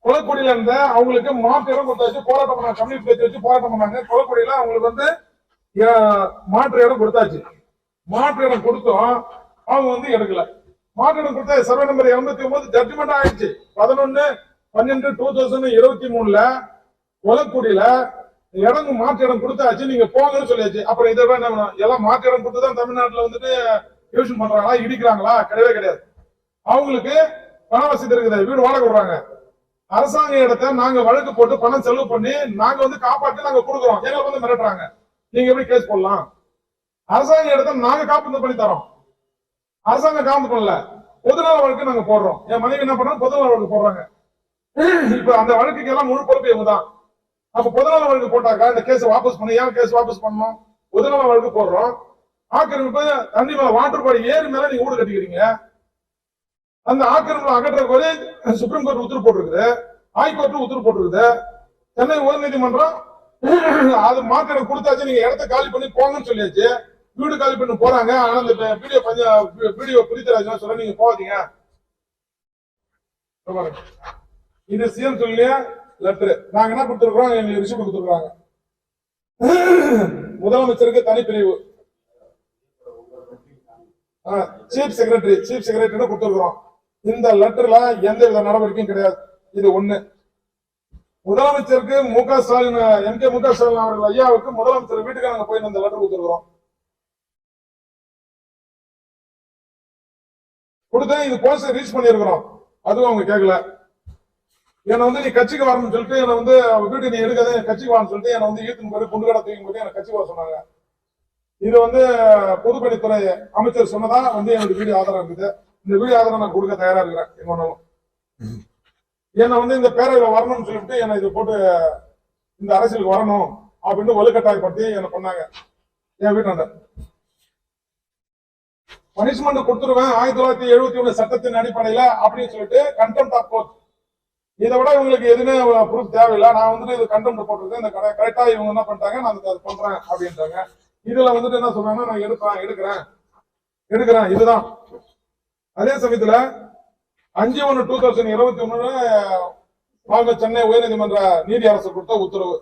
கொலைக்குடியில இருந்த அவங்களுக்கு மாற்று இடம் கொடுத்தாச்சு, போராட்டம் பண்ணாங்க, கம்யூனிஸ்ட் பேச்சு வச்சு போராட்டம் பண்ணாங்க. கொலைக்குடியில அவங்களுக்கு வந்து மாற்று இடம் கொடுத்தாச்சு. மாற்று இடம் கொடுத்தோம், அவங்க வந்து எடுக்கல. மாற்று இடம் கொடுத்தா சர்வே நம்பர் 89 ஜட்ஜ்மெண்ட் ஆயிடுச்சு. 11/12/2023 கொலைக்குடியில இடம் மாற்று இடம் கொடுத்தாச்சு, நீங்க போங்கன்னு சொல்லியாச்சு. அப்புறம் இதை என்ன வேணும், எல்லாம் மாற்று இடம் கொடுத்துதான் தமிழ்நாட்டுல வந்துட்டு டியூஷன் பண்றாங்களா, இடிக்கிறாங்களா? கிடையவே கிடையாது. அவங்களுக்கு பண வசதி இருக்குது, வீடு வாடகை விடுறாங்க. அரசாங்க இடத்தை நாங்க வழக்கு போட்டு பணம் செலவு பண்ணி நாங்க வந்து காப்பாற்றி நாங்க கொடுக்குறோம், எங்களை வந்து மிரட்டுறாங்க. நீங்க எப்படி கேஸ் போடலாம்? அரசாங்க இடத்தை நாங்க காப்பீடு பண்ணி தரோம், அரசாங்கம் காப்பீடு பண்ணல, பொதுநல வழக்கு நாங்க போடுறோம். என் மனைவி என்ன பண்றாங்க, பொதுநல வழக்கு போடுறாங்க. இப்ப அந்த வழக்குக்கு எல்லாம் முழு பொறுப்பு இவங்க தான். அப்ப பொதுநல வழக்கு போட்டாக்கா இந்த கேஸ் வாபஸ் பண்ணி, ஏன் கேஸ் வாபஸ் பண்ணணும்? பொதுநல வழக்கு போடுறோம். ஆக்கிரமிப்பு தண்ணி மேல வாட்டர் பாடி ஏரி மேல நீங்க வீடு கட்டிக்கிறீங்க. அந்த ஆக்கிரமிப்பு அகற்ற சுப்ரீம் கோர்ட் உத்தரவு போட்டிருக்குது, ஹைகோர்ட் உத்தரவு போட்டிருக்குது, சென்னை உயர்நீதிமன்றம் அது மாற்றம் கொடுத்தாச்சு, நீங்க இடத்த காலி பண்ணி போங்கன்னு சொல்லியாச்சு. வீடு காலி பண்ணி போறாங்க. ஆனா இந்த வீடியோ புரித்தராஜ் சொல்ல நீங்க போவாதீங்க. இது சிஎம் சொல்லி லெட்டர் நாங்க என்ன கொடுத்துருக்கோம், எங்களுக்கு ரிசிப்ட் கொடுத்துருக்காங்க. முதலமைச்சருக்கு தனிப்பிரிவு, சீஃப் செக்ரட்டரி கொடுத்துருக்கிறோம். இந்த லெட்டர்ல எந்த வித நடவடிக்கையும் கிடையாது. இது ஒண்ணு. முதலமைச்சருக்கு முக ஸ்டாலின், எம்.கே. ஸ்டாலின் அவர்கள் ஐயாவுக்கு முதலமைச்சர் வீட்டுக்கு நாங்க போய் இந்த லெட்டர் கொடுத்துருக்கிறோம். கொடுத்து இது போஸ்ட் ரீச் பண்ணிருக்கிறோம். அதுவும் அவங்க கேட்கல. என்னை வந்து நீ கட்சிக்கு வரணும்னு சொல்லிட்டு என்னை வந்து வீட்டு நீ எடுக்காத, கட்சிக்கு வரணும்னு சொல்லிட்டு என்னை வந்து ஈர்த்துன்னு போய் குண்டு கடை தூக்கி போட்டு என்னை கட்சிக்கு வர சொன்னாங்க. இது வந்து பொதுப்பணித்துறை அமைச்சர் சொன்னதா வந்து என்னோட வீடியோ ஆதாரம் இருக்குது. இந்த வீடியோ ஆதாரம் நான் கொடுக்க தயாரா இருக்கிறேன். எங்கனாலும் என்னை வந்து இந்த பேரவையில் வரணும்னு சொல்லிட்டு என்னை இது போட்டு இந்த அரசியலுக்கு வரணும் அப்படின்னு வலுக்கட்டாயப்படுத்தி என்ன பண்ணாங்க. என் வீட்டாண்ட பனிஷ்மெண்ட் கொடுத்துருவேன் 1971 சட்டத்தின் அடிப்படையில அப்படின்னு சொல்லிட்டு கண்டெம்ட் ஆஃப் கோர்ட். இதை விட இவங்களுக்கு எதுவுமே ப்ரூஃப் தேவையில்லை. நான் வந்துட்டு இது கண்டெம்ட் போட்டிருக்கேன், இந்த கரெக்டா இவங்க என்ன பண்ணிட்டாங்க, நான் அது பண்றேன் அப்படின்றாங்க. இதுல வந்துட்டு என்ன சொல்றாங்கன்னா, நான் எடுக்கிறேன் இதுதான். அதே சமயத்துல 5/1/2021 சென்னை உயர்நீதிமன்ற நீதி அரசு கொடுத்த உத்தரவு.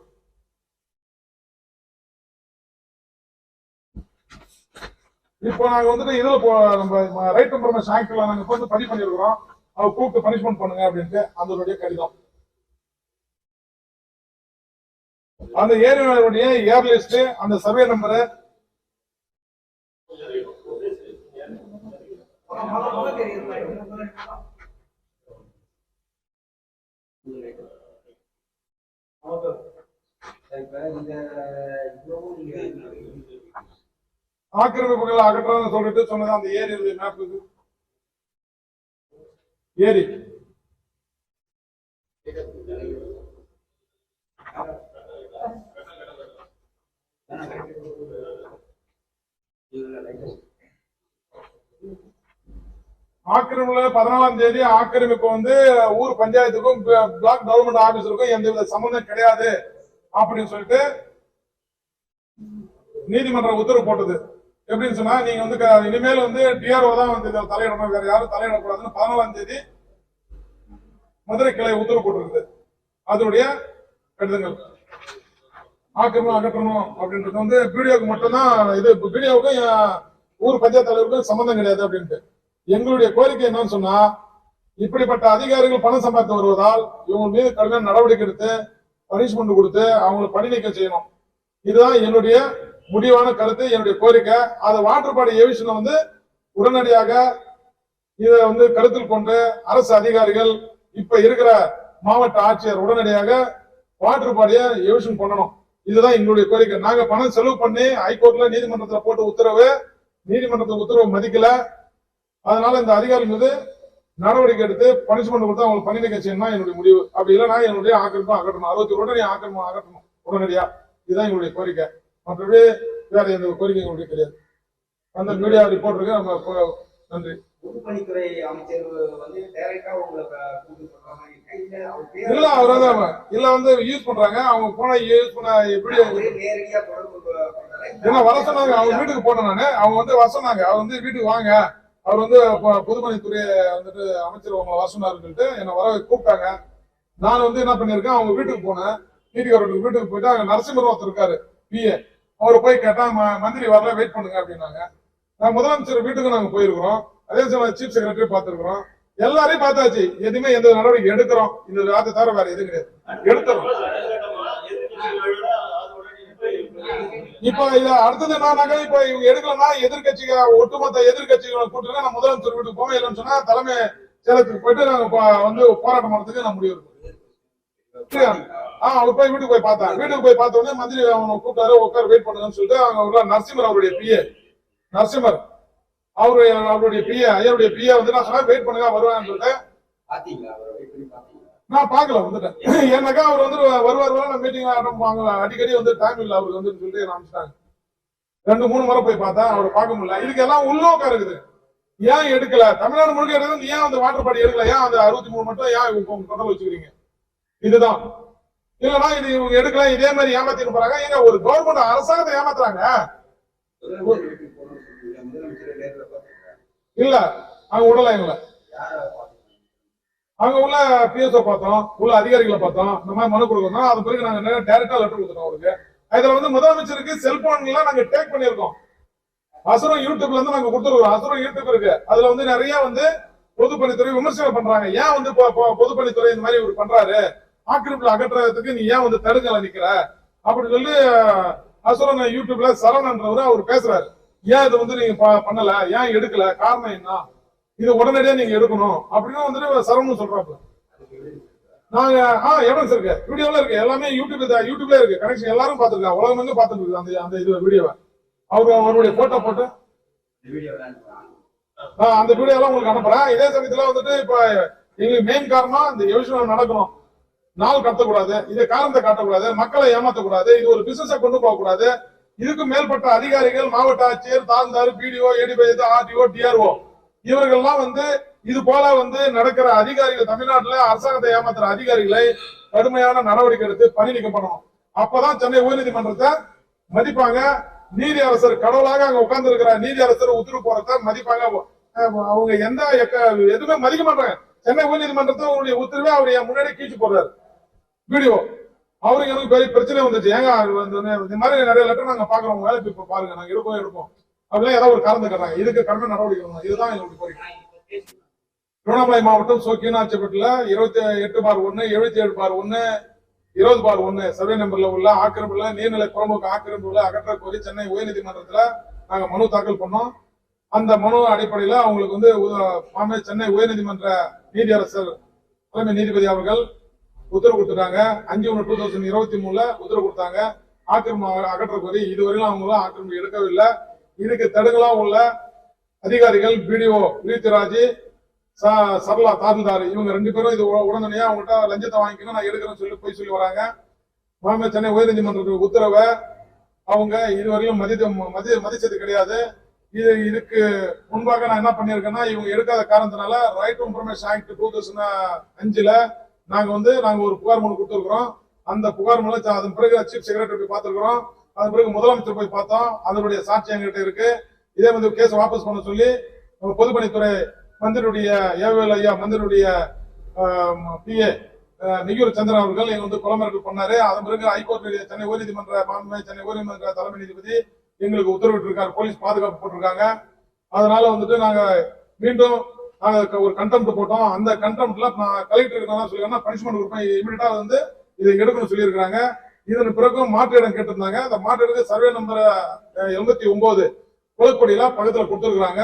இப்போ நாங்க வந்துட்டு இதுல நம்ம ரைட் இன்ஃபர்மேஷன் ஆக்ட்ல நாங்க வந்து பதிவு பண்ணிருக்கிறோம். அவர் கூப்பிட்டு பனிஷ்மெண்ட் பண்ணுங்க அப்படின்ட்டு அந்த கடிதம். அந்த ஏரியாவுடைய ஏர் லிஸ்ட், அந்த சர்வே நம்பரு, ஆக்கிரமிப்புகள் அகற்றான்னு சொல்லிட்டு சொன்னது அந்த ஏரியுடைய மேப். இது ஏரி ஆக்கிரமிப்புல 14ஆம் தேதி ஆக்கிரமிப்பு வந்து ஊர் பஞ்சாயத்துக்கும் பிளாக் டெவலப்மெண்ட் ஆபீஸருக்கும் எந்தவித சம்பந்தம் கிடையாது அப்படின்னு சொல்லிட்டு நீதிமன்றம் உத்தரவு போட்டது. எப்படின்னு சொன்னா நீங்க வந்து இனிமேல் வந்து டிஆர்ஓ தான் வந்து இதில் தலையிடணும், வேற யாரும் தலையிடக்கூடாதுன்னு 14ஆம் தேதி மதுரை கிளை உத்தரவு போட்டிருக்குது. அதனுடைய கடிதங்கள் ஆக்கிரமம் அகற்றணும் அப்படின்றது வந்து பிடிஓக்கு மட்டும்தான். இது பிடிஓவுக்கும் ஊர் பஞ்சாயத்து தலைவருக்கும் சம்பந்தம் கிடையாது அப்படின்ட்டு. எங்களுடைய கோரிக்கை என்னன்னு சொன்னா, இப்படிப்பட்ட அதிகாரிகள் பணம் சம்பாதித்து வருவதால் இவங்க மீது கடுமையான நடவடிக்கை எடுத்து பனிஷ்மெண்ட் கொடுத்து அவங்களை பணி நீக்கம் செய்யணும். இதுதான் என்னுடைய முடிவான கருத்து, என்னுடைய கோரிக்கை. அதை வாட்டர் பாடி ஏவிஷனை வந்து உடனடியாக இதை வந்து கருத்தில் கொண்டு அரசு அதிகாரிகள் இப்ப இருக்கிற மாவட்ட ஆட்சியர் உடனடியாக வாட்டர் பாடியை ஏவிஷன் பண்ணணும். இதுதான் எங்களுடைய கோரிக்கை. நாங்க பணம் செலவு பண்ணி ஹைகோர்ட்ல நீதிமன்றத்துல போட்டு உத்தரவு, நீதிமன்றத்துல உத்தரவு மதிக்கல. அதனால இந்த அதிகாரி மீது நடவடிக்கை எடுத்து பனிஷ்மெண்ட் கொடுத்து அவங்களுக்கு பணி நீக்கம் செய்யணும் என்னுடைய முடிவு. அப்படி இல்லைன்னா என்னுடைய ஆக்கிரமிப்பு அகற்றணும், 60 உடனே ஆக்கிரமிப்பு அகற்றணும் உடனடியா. இதுதான் எங்களுடைய கோரிக்கை. மற்றபடி வேற எந்த கோரிக்கை எங்களுடைய கிடையாது. அந்த மீடியா ரிப்போர்ட்டருக்கு நம்ம நன்றி. பொதுப்பணித்துறை அமைச்சர் வந்து டைரக்டா உங்களை இல்ல அவர் இல்ல வந்து யூஸ் பண்றாங்க. அவங்க போன யூஸ் பண்ண எப்படி நேரடியா தொடர்பு ஏன்னா வர சொன்னாங்க. அவங்க வீட்டுக்கு போனேன் நானு. அவங்க வந்து வர சொன்னாங்க. அவர் வந்து வீட்டுக்கு வாங்க, அவர் வந்து பொதுப்பணித்துறை வந்துட்டு அமைச்சர் உங்களை வர சொன்னாருன்னு சொல்லிட்டு என்னை வர கூப்பிட்டாங்க. நான் வந்து என்ன பண்ணிருக்கேன், அவங்க வீட்டுக்கு போனேன். வீட்டுக்காரருக்கு வீட்டுக்கு போயிட்டு அங்க நரசிம்மர் ஒருத்தர் இருக்காரு பிஏ, அவரை போய் கேட்டா மந்திரி வரல, வெயிட் பண்ணுங்க அப்படின்னாங்க. நான் முதலமைச்சர் வீட்டுக்கு நாங்க போயிருக்கிறோம். அதே சமயம் சீஃப் செக்ரட்டரி பார்த்திருக்கிறோம். எல்லாரையும் பார்த்தாச்சு. எதுவுமே எந்த நடவடிக்கை எடுக்கிறோம் இந்த வார்த்தை தவிர வேற எதுவும் கிடையாது. எடுத்துறோம். இப்ப இத அடுத்தது என்னன்னாக்கா, இப்ப இவங்க எடுக்கலன்னா எதிர்கட்சிகள் ஒட்டுமொத்த எதிர்கட்சிகளை கூட்டுங்க. நான் முதலமைச்சர் வீட்டுக்கு போவேன். இல்லைன்னு சொன்னா தலைமை செயலகத்துக்கு போயிட்டு நாங்க வந்து போராட்டம் பண்றதுக்கு நான் முடிவு இருக்கு. அவர் போய் வீட்டுக்கு போய் பார்த்தேன். வீட்டுக்கு போய் பார்த்த உடனே மந்திரி அவங்க கூப்பிட்டாரு, உட்கார் வெயிட் பண்ணுங்கன்னு சொல்லிட்டு அவங்க நரசிம்மர் அவருடைய பிஏ நரசிம்மர் அவருடைய பிஏ ஐயருடைய பிஏ வந்து நான் சொன்னா வெயிட் பண்ணுங்க வருவான்னு சொல்லிட்டு நான் பாக்கல வந்துட்டேன். ஏன்னாக்கா அவர் வந்து வருவார் நான் மீட்டிங் அடிக்கடி வந்து டைம் இல்லை அவருக்கு வந்து சொல்லிட்டு அனுப்பிச்சிட்டாங்க. 2-3 முறை போய் பார்த்தேன், அவரை பார்க்க முடியல. இதுக்கு எல்லாம் உள்நோக்கம் இருக்குது. ஏன் எடுக்கல? தமிழ்நாடு முழுக்க எடுக்கிறது ஏன் அந்த வாட்டர் பாடி எடுக்கல? ஏன் அந்த 63 மட்டும் ஏன் உங்க தொடர்பு வச்சுக்கிறீங்க? இதுதான். இல்லன்னா இது இவங்க எடுக்கல, இதே மாதிரி ஏமாத்திட்டு போறாங்க. எங்க ஒரு கவர்மெண்ட் அரசாங்கத்தை ஏமாத்துறாங்க. இல்ல அங்க விடல எங்களை. அங்க உள்ள பிஎஸ்ஓ பார்த்தோம், உள்ள அதிகாரிகளை பார்த்தோம். இந்த மாதிரி மனு கொடுக்கணும். அது பிறகு நாங்க டைரக்டா லெட்டர் கொடுத்துட்டோம் அவருக்கு. இதுல வந்து முதலமைச்சருக்கு செல்போன் எல்லாம் நாங்க டேக் பண்ணிருக்கோம். அசுரம் யூடியூப்ல இருந்து நாங்க கொடுத்துருக்கோம். அசுரம் யூடியூப் இருக்கு. அதுல வந்து நிறைய வந்து பொதுப்பணித்துறை விமர்சனம் பண்றாங்க. ஏன் வந்து பொதுப்பணித்துறை இந்த மாதிரி இவர் பண்றாரு, ஆக்கிரமிப்புல அகற்றுறதுக்கு நீ ஏன் வந்து தடுக்கல நிக்கிற அப்படின்னு சொல்லி அசுரன் யூடியூப்ல சரவணன்றவரு அவர் பேசுறாரு. ஏன் இது வந்து நீங்க பண்ணல, ஏன் எடுக்கல, காரணம் என்ன, இது உடனடியா நீங்க எடுக்கணும் அப்படின்னு வந்துட்டு சரவணன் சொல்றாப்ல. நாங்க எவிடன்ஸ் இருக்கு, வீடியோல இருக்கு, எல்லாமே யூடியூப்ல இருக்கு. கனெக்ஷன் எல்லாரும் பாத்துருக்காங்க, உலகம் எங்க பாத்துட்டு இருக்கு அந்த இது வீடியோவை. அவருடைய போட்டோ போட்டு அந்த வீடியோ எல்லாம் உங்களுக்கு அனுப்புறேன். இதே சமயத்துல வந்துட்டு இப்ப எங்களுக்கு மெயின் காரணம் இந்த எவிஷன் நடக்கணும். நாள் கடத்தக்கூடாது, இதை காரணத்தை காட்டக்கூடாது, மக்களை ஏமாற்றக்கூடாது, இது ஒரு பிசினஸா கொண்டு போக கூடாது. இதுக்கு மேற்பட்ட அதிகாரிகள், மாவட்ட ஆட்சியர், தாழ்ந்தாரு, பிடிஓ, ஏடிபிஐ, ஆர்டிஓ, டிஆர்ஓ இவர்கள்லாம் வந்து இது போல வந்து நடக்கிற அதிகாரிகள், தமிழ்நாட்டுல அரசாங்கத்தை ஏமாத்துற அதிகாரிகளை கடுமையான நடவடிக்கை எடுத்து பணி நீக்கம் பண்ணணும். அப்பதான் சென்னை உயர்நீதிமன்றத்தை மதிப்பாங்க. நீதி அரசர் கடவுளாக அங்க உட்கார்ந்து இருக்கிற நீதி அரசர் உத்தரவு போறத மதிப்பாங்க. அவங்க எந்த எதுவுமே மதிக்க மாட்டாங்க. சென்னை உயர்நீதிமன்றத்தை அவருடைய உத்தரவே அவர் முன்னாடி கீழ்ச்சி போடுறாரு வீடியோ. அவருக்கு எனக்கு பெரிய பிரச்சனை வந்துச்சு. ஏங்க இந்த மாதிரி நிறைய லெட்டர் நாங்க பாக்குறோம், வேலை இப்ப பாருங்க நாங்க எடுப்போம் அப்படின்னா ஏதாவது ஒரு காரணம் கேட்டாங்க. இதுக்கு கடுமை நடவடிக்கை. இதுதான் எங்களுடைய கோரிக்கை. திருவண்ணாமலை மாவட்டம் சோக்கியனாச்சப்பட்டில் 28/1, 77/1, 20/1 சர்வே நம்பர்ல உள்ள ஆக்கிரமிப்புல நீர்நிலை புறம்போக்கு ஆக்கிரமிப்புல அகற்ற கோரி சென்னை உயர்நீதிமன்றத்துல நாங்க மனு தாக்கல் பண்ணோம். அந்த மனு அடிப்படையில அவங்களுக்கு வந்து சென்னை உயர்நீதிமன்ற நீதியரசர் தலைமை நீதிபதி அவர்கள் உத்தரவு கொடுத்துட்டாங்க. 5/1/2023 உத்தரவு கொடுத்தாங்க. ஆக்கிரமிப்பு அகற்ற கோரி இதுவரையிலும் அவங்களும் ஆக்கிரமிப்பு எடுக்கவில்லை. இதுக்கு தடுக்கலாம் உள்ள அதிகாரிகள் பிடிஓ வீரராஜ், சரளா தாசில்தார், இவங்க 2 பேரும் இது உடனடியா அவங்கள்ட்ட லஞ்சத்தை வாங்கிக்கணும், நான் எடுக்கிறேன்னு சொல்லி போய் சொல்லி வராங்க. சென்னை உயர்நீதிமன்ற உத்தரவை அவங்க இதுவரையிலும் மதிச்சது கிடையாது. இதுக்கு முன்பாக நான் என்ன பண்ணிருக்கேன்னா, இவங்க எடுக்காத காரணத்தினால ரைட் டு இன்ஃபர்மேஷன் ஆக்ட் 2005 நாங்க ஒரு புகார் மனு கொடுத்துருக்கிறோம். அந்த புகார் மனு அதன் பிறகு சீஃப் செக்ரட்டரி போய் பார்த்திருக்கிறோம். அதன் பிறகு முதலமைச்சர் போய் பார்த்தோம். அதனுடைய சாட்சி எங்கிட்ட இருக்கு. இதே வந்து கேஸ் வாபஸ் பண்ண சொல்லி பொதுப்பணித்துறை மந்திரியுடைய ஏவல் ஐயா மந்திரியுடைய PA நெய்யூர் சந்திரன் அவர்கள் எங்க வந்து குளமிறக்கல் பண்ணாரு. அதன் பிறகு ஹைகோர்ட் சென்னை உயர்நீதிமன்ற சென்னை உயர்நீதிமன்ற தலைமை நீதிபதி எங்களுக்கு உத்தரவிட்டு இருக்காரு, போலீஸ் பாதுகாப்பு போட்டிருக்காங்க. அதனால வந்துட்டு நாங்க மீண்டும் ஒரு கண்டெம்ட் போட்டோம். அந்த கண்டெம்ட்ல கலெக்டர் என்ன சொல்லிருக்காங்கன்னா பனிஷ்மெண்ட் கொடுப்பேன், இமீடியட்டா வந்து இதை எடுக்கணும்னு சொல்லியிருக்காங்க. இதன் பிறகு மாற்று இடம் கேட்டிருந்தாங்க. அந்த மாற்று இடத்துக்கு சர்வே நம்பர் 89 குளக்கொடியில பக்கத்துல கொடுத்துருக்காங்க.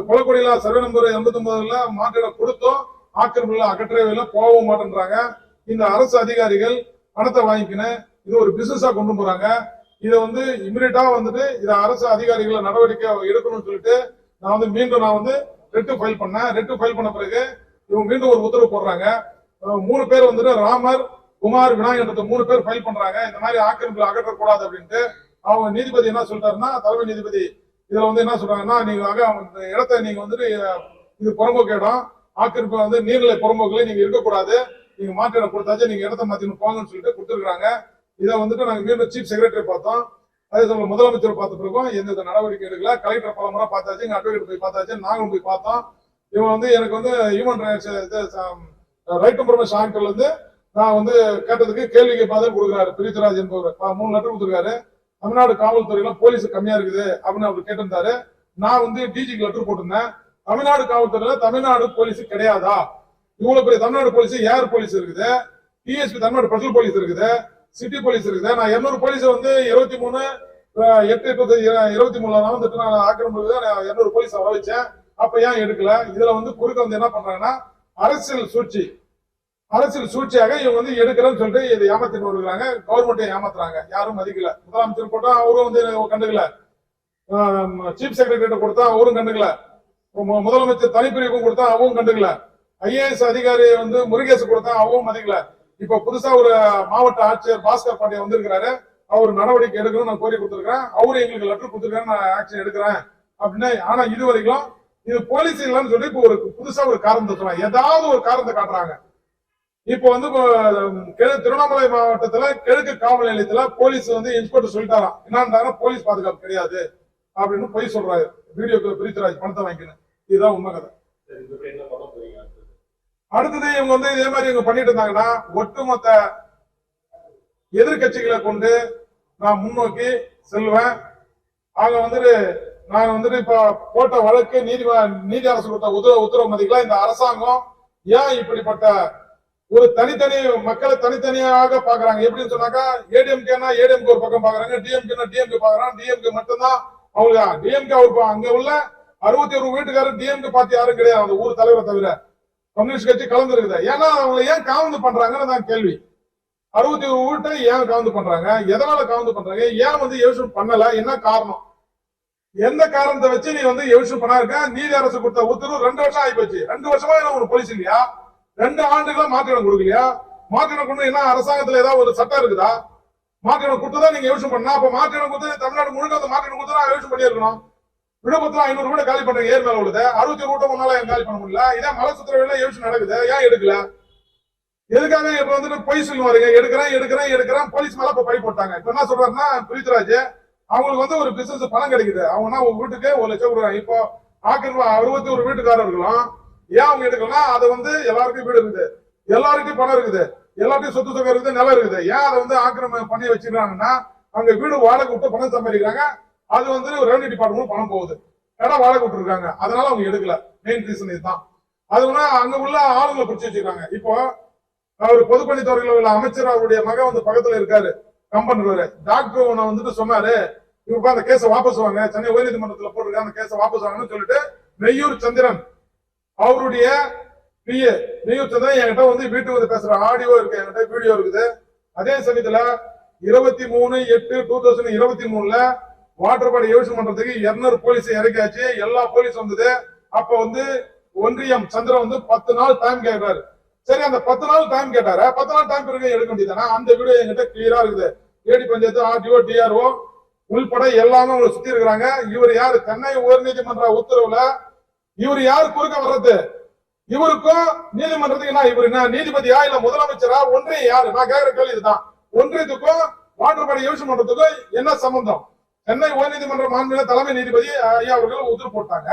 குளக்கொடியில சர்வே நம்பர் 89ல மாற்று இடம் கொடுத்தோம், ஆக்கிரமிப்புல அகற்றவே இல்லை, போகவும் மாட்டேன்றாங்க. இந்த அரசு அதிகாரிகள் பணத்தை வாங்கிக்கின்னு இது ஒரு பிசினஸா கொண்டு போறாங்க. இதை வந்து இமிடியட்டா வந்துட்டு இதை அரசு அதிகாரிகளை நடவடிக்கை எடுக்கணும்னு சொல்லிட்டு நான் வந்து மீண்டும் ரெட்டு ஃபைல் பண்ணேன். ரெட்டு ஃபைல் பண்ண பிறகு இவங்க மீண்டும் ஒரு உத்தரவு போடுறாங்க. 3 பேர் வந்துட்டு ராமர், குமார், விநாயகர் 3 பேர் ஃபைல் பண்றாங்க. இந்த மாதிரி ஆக்கிரமிப்புல அகற்றக்கூடாது அப்படின்ட்டு. அவங்க நீதிபதி என்ன சொல்றாருன்னா, தலைமை நீதிபதி இதுல வந்து என்ன சொல்றாங்கன்னா, நீங்க அந்த இடத்த நீங்க வந்துட்டு இது புறம்போக்கு இடம், ஆக்கிரமிப்பு வந்து நீர்நிலை புறம்போக்குல நீங்க இருக்கக்கூடாது, நீங்க மாற்று இடம் கொடுத்தாச்சு, நீங்க இடத்த மாத்தின்னு போங்கன்னு சொல்லிட்டு கொடுத்துருக்காங்க. இதை வந்துட்டு நாங்க மீண்டும் சீஃப் செக்ரட்டரி பார்த்தோம். அதே சொல்ல முதலமைச்சர் பார்த்த பிறகும் எந்த நடவடிக்கை எடுக்கல. கலெக்டர் பல முறை பார்த்தாச்சு, எங்க அட்வொகேட் போய் பார்த்தாச்சு, நாங்களும் போய் பார்த்தோம். இவன் வந்து எனக்கு வந்து ஹியூமன் ரைட் இன்ஃபர்மேஷன் ஆக்ட்ல இருந்து நான் வந்து கேட்டதுக்கு கேள்விக்கு பதில் கொடுக்குறாரு பிரித்ராஜ் என்பவர். 3 லெட்டர் கொடுத்துருக்காரு. தமிழ்நாடு காவல்துறையில போலீஸ் கம்மியா இருக்குது அப்படின்னு அவர் கேட்டிருந்தாரு. நான் வந்து டிஜிக்கு லெட்டர் போட்டிருந்தேன். தமிழ்நாடு காவல்துறையில தமிழ்நாடு போலீஸ் கிடையாதா? இவ்வளவு பெரிய தமிழ்நாடு போலீஸ், ஏர் போலீஸ் இருக்குது, டிஎஸ்பி தமிழ்நாடு ஸ்பெஷல் போலீஸ் இருக்குது, சிட்டி போலீஸ் இருக்குது. நான் 200 போலீஸ் வந்து 23/8/23 வந்துட்டு நான் ஆக்கிரமிப்பு 200 போலீஸ் வர வச்சேன். அப்ப ஏன் எடுக்கல? இதுல வந்து குறுக்க வந்து என்ன பண்றாங்கன்னா அரசியல் சூழ்ச்சியாக இவங்க வந்து எடுக்கிறேன்னு சொல்லிட்டு இதை ஏமாத்திட்டு வருகிறாங்க. கவர்மெண்ட்டை ஏமாத்துறாங்க. யாரும் மதிக்கல. முதலமைச்சர் போட்டா அவரும் வந்து கண்டுக்கல, சீஃப் செக்ரட்டரி கொடுத்தா அவரும் கண்டுக்கல, முதலமைச்சர் தனிப்பிரிவுக்கும் கொடுத்தா அவவும் கண்டுக்கல, IAS அதிகாரி வந்து முருகேசு கொடுத்தா அவவும் மதிக்கல. இப்ப புதுசா ஒரு மாவட்ட ஆட்சியர் பாஸ்கர் பாண்டிய வந்திருக்கிறாரு. அவர் நடவடிக்கை எடுக்கணும் நான் கோரி கொடுத்திருக்கிறேன். அவரு எங்களுக்கு லெட்டர் கொடுத்துருக்காரு, நான் ஆக்ஷன் எடுக்கிறேன் அப்படின்னு. ஆனா இது வரைக்கும் இது போலீஸ் இல்லைன்னு சொல்லி இப்ப ஒரு புதுசா ஒரு காரணத்தை சொல்றாங்க, ஏதாவது ஒரு காரணத்தை காட்டுறாங்க. இப்ப வந்து திருவண்ணாமலை மாவட்டத்துல கிழக்கு காவல் நிலையத்துல போலீஸ் வந்து இன்ஸ்பெக்டர் சொல்லிட்டாராம், என்னன்னா போலீஸ் பாதுகாப்பு கிடையாது அப்படின்னு போய் சொல்றாரு. வீடியோக்கு பிரித்ராஜ் பணத்தை வாங்கிக்கணும். இதுதான் உண்மை கதை. அடுத்தது இவங்க வந்து இதே மாதிரி இவங்க பண்ணிட்டு இருந்தாங்கன்னா ஒட்டுமொத்த எதிர்கட்சிகளை கொண்டு நான் முன்னோக்கி செல்வேன். ஆக வந்துட்டு நான் வந்துட்டு இப்ப போட்ட வழக்கு நீதி அரசு கொடுத்த உத்தரவு மதிக்கலாம். இந்த அரசாங்கம் ஏன் இப்படிப்பட்ட ஒரு தனித்தனி மக்களை தனித்தனியாக பாக்குறாங்க? எப்படின்னு சொன்னாக்கா ஏடிஎம்கேனா ஏடிஎம்கே ஒரு பக்கம் பாக்குறாங்க, டிஎம்கேனா டிஎம்கே பாக்குறாங்க. டிஎம்கே மட்டும்தான் அவங்க டிஎம்கே அங்க உள்ள 61 வீட்டுக்காரர் டிஎம்கே பார்த்து யாரும் கிடையாது, அந்த ஊர் தலைவரை தவிர. கம்யூனிஸ்ட் கட்சி கலந்து இருக்குது. ஏன்னா அவங்க ஏன் காவந்து பண்றாங்கன்னு தான் கேள்வி. 61 வீட்டை ஏன் காவந்து பண்றாங்க? எதனால காவந்து பண்றாங்க? ஏன் வந்து எவிஷன் பண்ணல? என்ன காரணம்? எந்த காரணத்தை வச்சு நீ வந்து எவிஷன் பண்ணாருக்க? நீதி அரசு கொடுத்த உத்தரவு 2 வருஷம் ஆகி போச்சு. 2 வருஷமா என்ன ஒரு போலீஸ் இல்லையா? 2 ஆண்டுகளா மாற்றிடம் கொடுக்கலையா? மாற்றிடம் கொண்டு என்ன அரசாங்கத்துல ஏதாவது ஒரு சட்டம் இருக்குதா? மாற்றிடம் கொடுத்துதான் நீங்க எவிஷன் பண்ணா. அப்ப மாற்றிடம் கொடுத்து தமிழ்நாடு முழுக்க அந்த மாற்றிடம் கொடுத்து எவிஷன் பண்ணிருக்கணும். விழுப்புரத்துல 500 வீடு காலி பண்றீங்க, ஏர் மேல உள்ளது 61 வீட்டை முன்னால காலி பண்ண முடியல. இதே மலை சுத்திரவில எவிஷன் நடக்குது, ஏன் எடுக்கல? எதுக்காக இப்ப வந்துட்டு பொய் சொல்லுவாருங்க, எடுக்கிறேன் போலீஸ் மேல இப்ப பழி போட்டாங்க. இப்ப என்ன சொல்றாருன்னா பிரித்ராஜ் அவங்களுக்கு வந்து ஒரு பிசினஸ் பணம் கிடைக்குது, அவங்கன்னா ஒரு வீட்டுக்கு 1 லட்சம் கொடுக்குறாங்க. இப்போ ஆக்கிரமிப்பு 61 வீட்டுக்காரர்களும் ஏன் அவங்க எடுக்கலாம்? அது வந்து எல்லாருக்கும் வீடு இருக்குது, எல்லாருக்கும் பணம் இருக்குது, எல்லாருக்கும் சொத்து சுகம் இருக்குது, நிலம் இருக்குது. ஏன் அதை வந்து ஆக்கிரமிப்பு பண்ணி வச்சிருக்காங்கன்னா அங்க வீடு வாடகை விட்டு பணம் சம்பாதிக்கிறாங்க. அது வந்து ரெவன்யூ டிபார்ட்மெண்ட் பணம் போகுது, இடம் வாடகை விட்டுருக்காங்க. அதனால அவங்க எடுக்கல. மெயின் ரீசன் இதுதான். அதுனா அங்க உள்ள ஆளுங்களை பிடிச்சி வச்சிருக்காங்க. இப்போ அவர் பொதுப்பணித்துறையில் உள்ள அமைச்சர் அவருடைய மகன் வந்து பக்கத்துல இருக்காரு, கம்பெனி டாக்டர் உன்னை வந்துட்டு சொன்னாரு, இவங்க அந்த கேஸை வாபஸ் வாங்க, சென்னை உயர்நீதிமன்றத்துல போட்டிருக்காங்க, அந்த கேஸை வாபஸ் வாங்கன்னு சொல்லிட்டு நெய்யூர் சந்திரன் அவருடைய PA நெய்யூர் சந்திரன் என்கிட்ட வந்து வீட்டுக்கு வந்து பேசுற ஆடியோ இருக்கு, என்கிட்ட வீடியோ இருக்குது. அதே சமயத்துல 23/8/2023 வாட்டர் பாடி எவிஷன் பண்றதுக்கு 200 போலீஸ் இறக்கியாச்சு. எல்லா போலீஸ் வந்தது. அப்ப வந்து ஒன்றியம் சந்திரன் வந்து 10 நாள் டைம் கேட்கிறாரு. சரி, அந்த 10 நாள் டைம் கேட்டாரு, 10 நாள் டைம் பிறகு எடுக்க வேண்டியதானே? அந்த வீடியோ என்கிட்ட கிளியரா இருக்குது. ஏடி பஞ்சாயத்து, RTO, DRO உள்பட எல்லாமே உங்களை சுத்தி இருக்கிறாங்க. இவர் யாரு? சென்னை உயர்நீதிமன்ற உத்தரவுல இவர் யாரு குறுக்க வர்றது? இவருக்கும் நீதிமன்றத்துக்கு இவர் என்ன நீதிபதியா இல்ல முதலமைச்சரா? ஒன்றியம் யாரு? நான் கேட்கிற கேள்வி இதுதான். ஒன்றியத்துக்கும் வாட்டர் பாடி எவிஷன் பண்றதுக்கும் என்ன சம்பந்தம்? சென்னை உயர்நீதிமன்ற மாண்புமிகு தலைமை நீதிபதி ஐயா அவர்கள் உத்தரவு போட்டாங்க.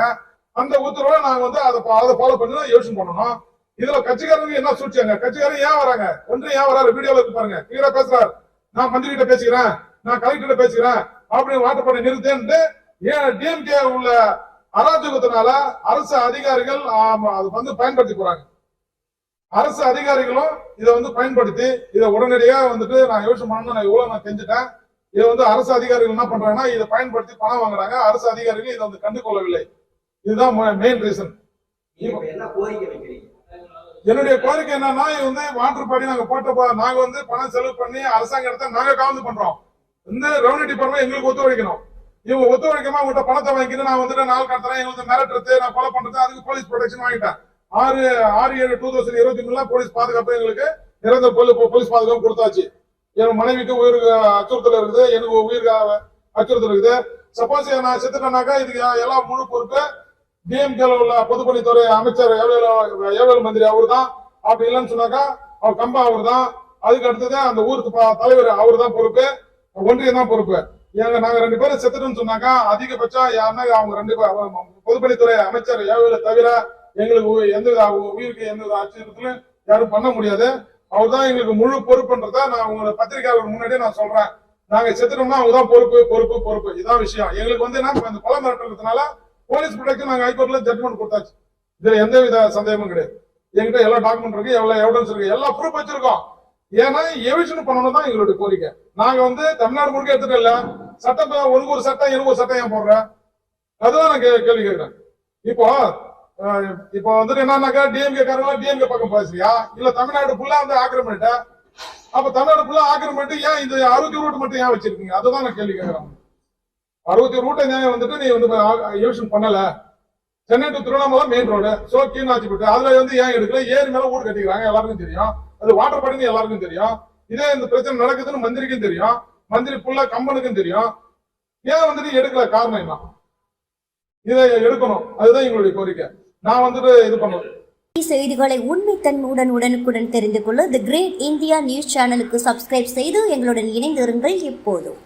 அந்த உத்தரவை நாங்க வந்து அதை ஃபாலோ பண்ணி தான் யோசனை பண்ணணும். இதுல கட்சிக்காரங்க என்ன சூழ்ச்சியாங்க? கட்சிக்காரங்க ஏன் வராங்க? ஒன்று ஏன் வராரு? வீடியோல இருக்கு பாருங்க, கிளியரா பேசுறாரு. நான் மந்திரி கிட்ட பேசிக்கிறேன், நான் கலெக்டர் கிட்ட பேசிக்கிறேன் அப்படின்னு வாட்ட பண்ணி நிறுத்தேன்ட்டு ஏன் டிஎம்கே உள்ள அராஜகத்தினால அரசு அதிகாரிகள் அது வந்து பயன்படுத்தி போறாங்க. அரசு அதிகாரிகளும் இதை வந்து பயன்படுத்தி இதை உடனடியா வந்துட்டு நான் யோசனை பண்ணணும், நான் இவ்வளவு நான் செஞ்சுட்டேன். இதை வந்து அரசு அதிகாரிகள் என்ன பண்றாங்கன்னா இதை பயன்படுத்தி பணம் வாங்குறாங்க. அரசு அதிகாரிகள் இதை வந்து கண்டு கொள்ளவில்லை. இதுதான் மெயின் ரீசன். என்ன கோரிக்கை வைக்கிறீங்க? என்னுடைய கோரிக்கை என்னன்னா, இது வந்து வாட்டர் பாடி நாங்க போட்ட நாங்க வந்து பணம் செலவு பண்ணி அரசாங்க இடத்த நாங்க காவந்து பண்றோம். இந்த ரெவன்யூ டிபார்ட்மெண்ட் எங்களுக்கு ஒத்துழைக்கணும். இவங்க ஒத்துழைக்காம உங்கள்கிட்ட பணத்தை வாங்கிட்டு நான் வந்துட்டு நாள் கடத்துறேன், எங்களுக்கு மிரட்டுறது, நான் கொலை பண்றது, அதுக்கு போலீஸ் ப்ரொடெக்ஷன் வாங்கிட்டேன். 6/7/2023 போலீஸ் பாதுகாப்பு எங்களுக்கு நிரந்தர போலீஸ் பாதுகாப்பு கொடுத்தாச்சு. என் மனைவிக்கு உயிர் அச்சுறுத்தல் இருக்குது, எனக்கு உயிர் அச்சுறுத்தல் இருக்குது. சப்போஸ் நான் செத்துட்டேனாக்கா இதுக்கு எல்லாம் முழு பொறுப்பு டிஎம்கேல உள்ள பொதுப்பணித்துறை அமைச்சர் ஏவல் மந்திரி அவரு தான். அப்படி இல்லைன்னு சொன்னாக்கா அவர் கம்பா அவர் தான். அதுக்கு அடுத்தது அந்த ஊருக்கு தலைவர் அவரு தான் பொறுப்பு, ஒன்றியம் தான் பொறுப்பு. நாங்க 2 பேரும் செத்துட்டோம்னு சொன்னாக்கா அதிகபட்சம் யாருன்னா அவங்க 2 பேர் பொதுப்பணித்துறை அமைச்சர் ஏவல தவிர எங்களுக்கு எந்தவித உயிருக்கு எந்தவித அச்சுறுத்தலும் யாரும் பண்ண முடியாது. அவர் தான் எங்களுக்கு முழு பொறுப்புன்றத நான் உங்களோட பத்திரிகையாளர் முன்னாடியே நான் சொல்றேன். நாங்க செத்துட்டோம்னா அவங்க தான் பொறுப்பு. இதான் விஷயம். எங்களுக்கு வந்து என்ன இந்த கொலை மிரட்டுறதுனால போலீஸ் ப்ரொடெக்ஷன் நாங்க ஹைகோர்ட்ல ஜட்மெண்ட் கொடுத்தாச்சு. இதுல எந்தவித சந்தேகமும் கிடையாது. எங்கிட்ட எல்லா டாக்குமெண்ட் இருக்கு, எவ்வளவு எவிடன்ஸ் இருக்கு, எல்லா ப்ரூஃப் வச்சிருக்கோம். ஏன்னா எவிஷன் பண்ணணும் தான் எங்களுடைய கோரிக்கை. நாங்க வந்து தமிழ்நாடு முழுக்க எடுத்துட்டு இல்ல, சட்டம் உனக்கு ஒரு சட்டம் எனக்கு ஒரு சட்டம் ஏன் போடுறேன்? அதுதான் நான் கேள்வி கேட்கிறேன். இப்போ வந்துட்டு என்னன்னாக்கா டிஎம்கே காரங்களா டிஎம்கே பக்கம் பேசுறியா, இல்ல தமிழ்நாடு ஃபுல்லா வந்து ஆக்கிரமிட்ட? அப்ப தமிழ்நாடு ஃபுல்லா ஆக்கிரமிட்டு ஏன் இந்த 60 ரூட் மட்டும் ஏன் வச்சிருக்கீங்க? அதுதான் நான் கேள்வி கேட்கிறேன். 60 ரூட்டை ஏன் வந்துட்டு நீ வந்து எவிஷன் பண்ணல? Chennai to Tiruvannamalai main road, சோக்கின்னு ஆச்சுப்பட்டு அதுல வந்து ஏன் எடுக்கல? ஏரி மேல ஊர் கட்டிக்கிறாங்க, எல்லாருக்கும் தெரியும். அது வாட்டர் பாடின்னு எல்லாருக்கும் தெரியும். இதே இந்த பிரச்சனை நடக்குதுன்னு மந்திரிக்கும் தெரியும், மந்திரி ஃபுல்லா கம்பனுக்கும் தெரியும். ஏன் வந்துட்டு எடுக்கல? காரணம் என்ன? இதை எடுக்கணும். அதுதான் எங்களுடைய கோரிக்கை. நான் வந்துட்டு இது பண்ணுவேன். செய்திகளை உண்மைத்தன்மையுடன் உடனுக்குடன் தெரிந்து கொள்ள தி கிரேட் இந்தியா நியூஸ் சேனலுக்கு சப்ஸ்கிரைப் செய்து எங்களுடன் இணைந்திருங்கள் எப்போதும்.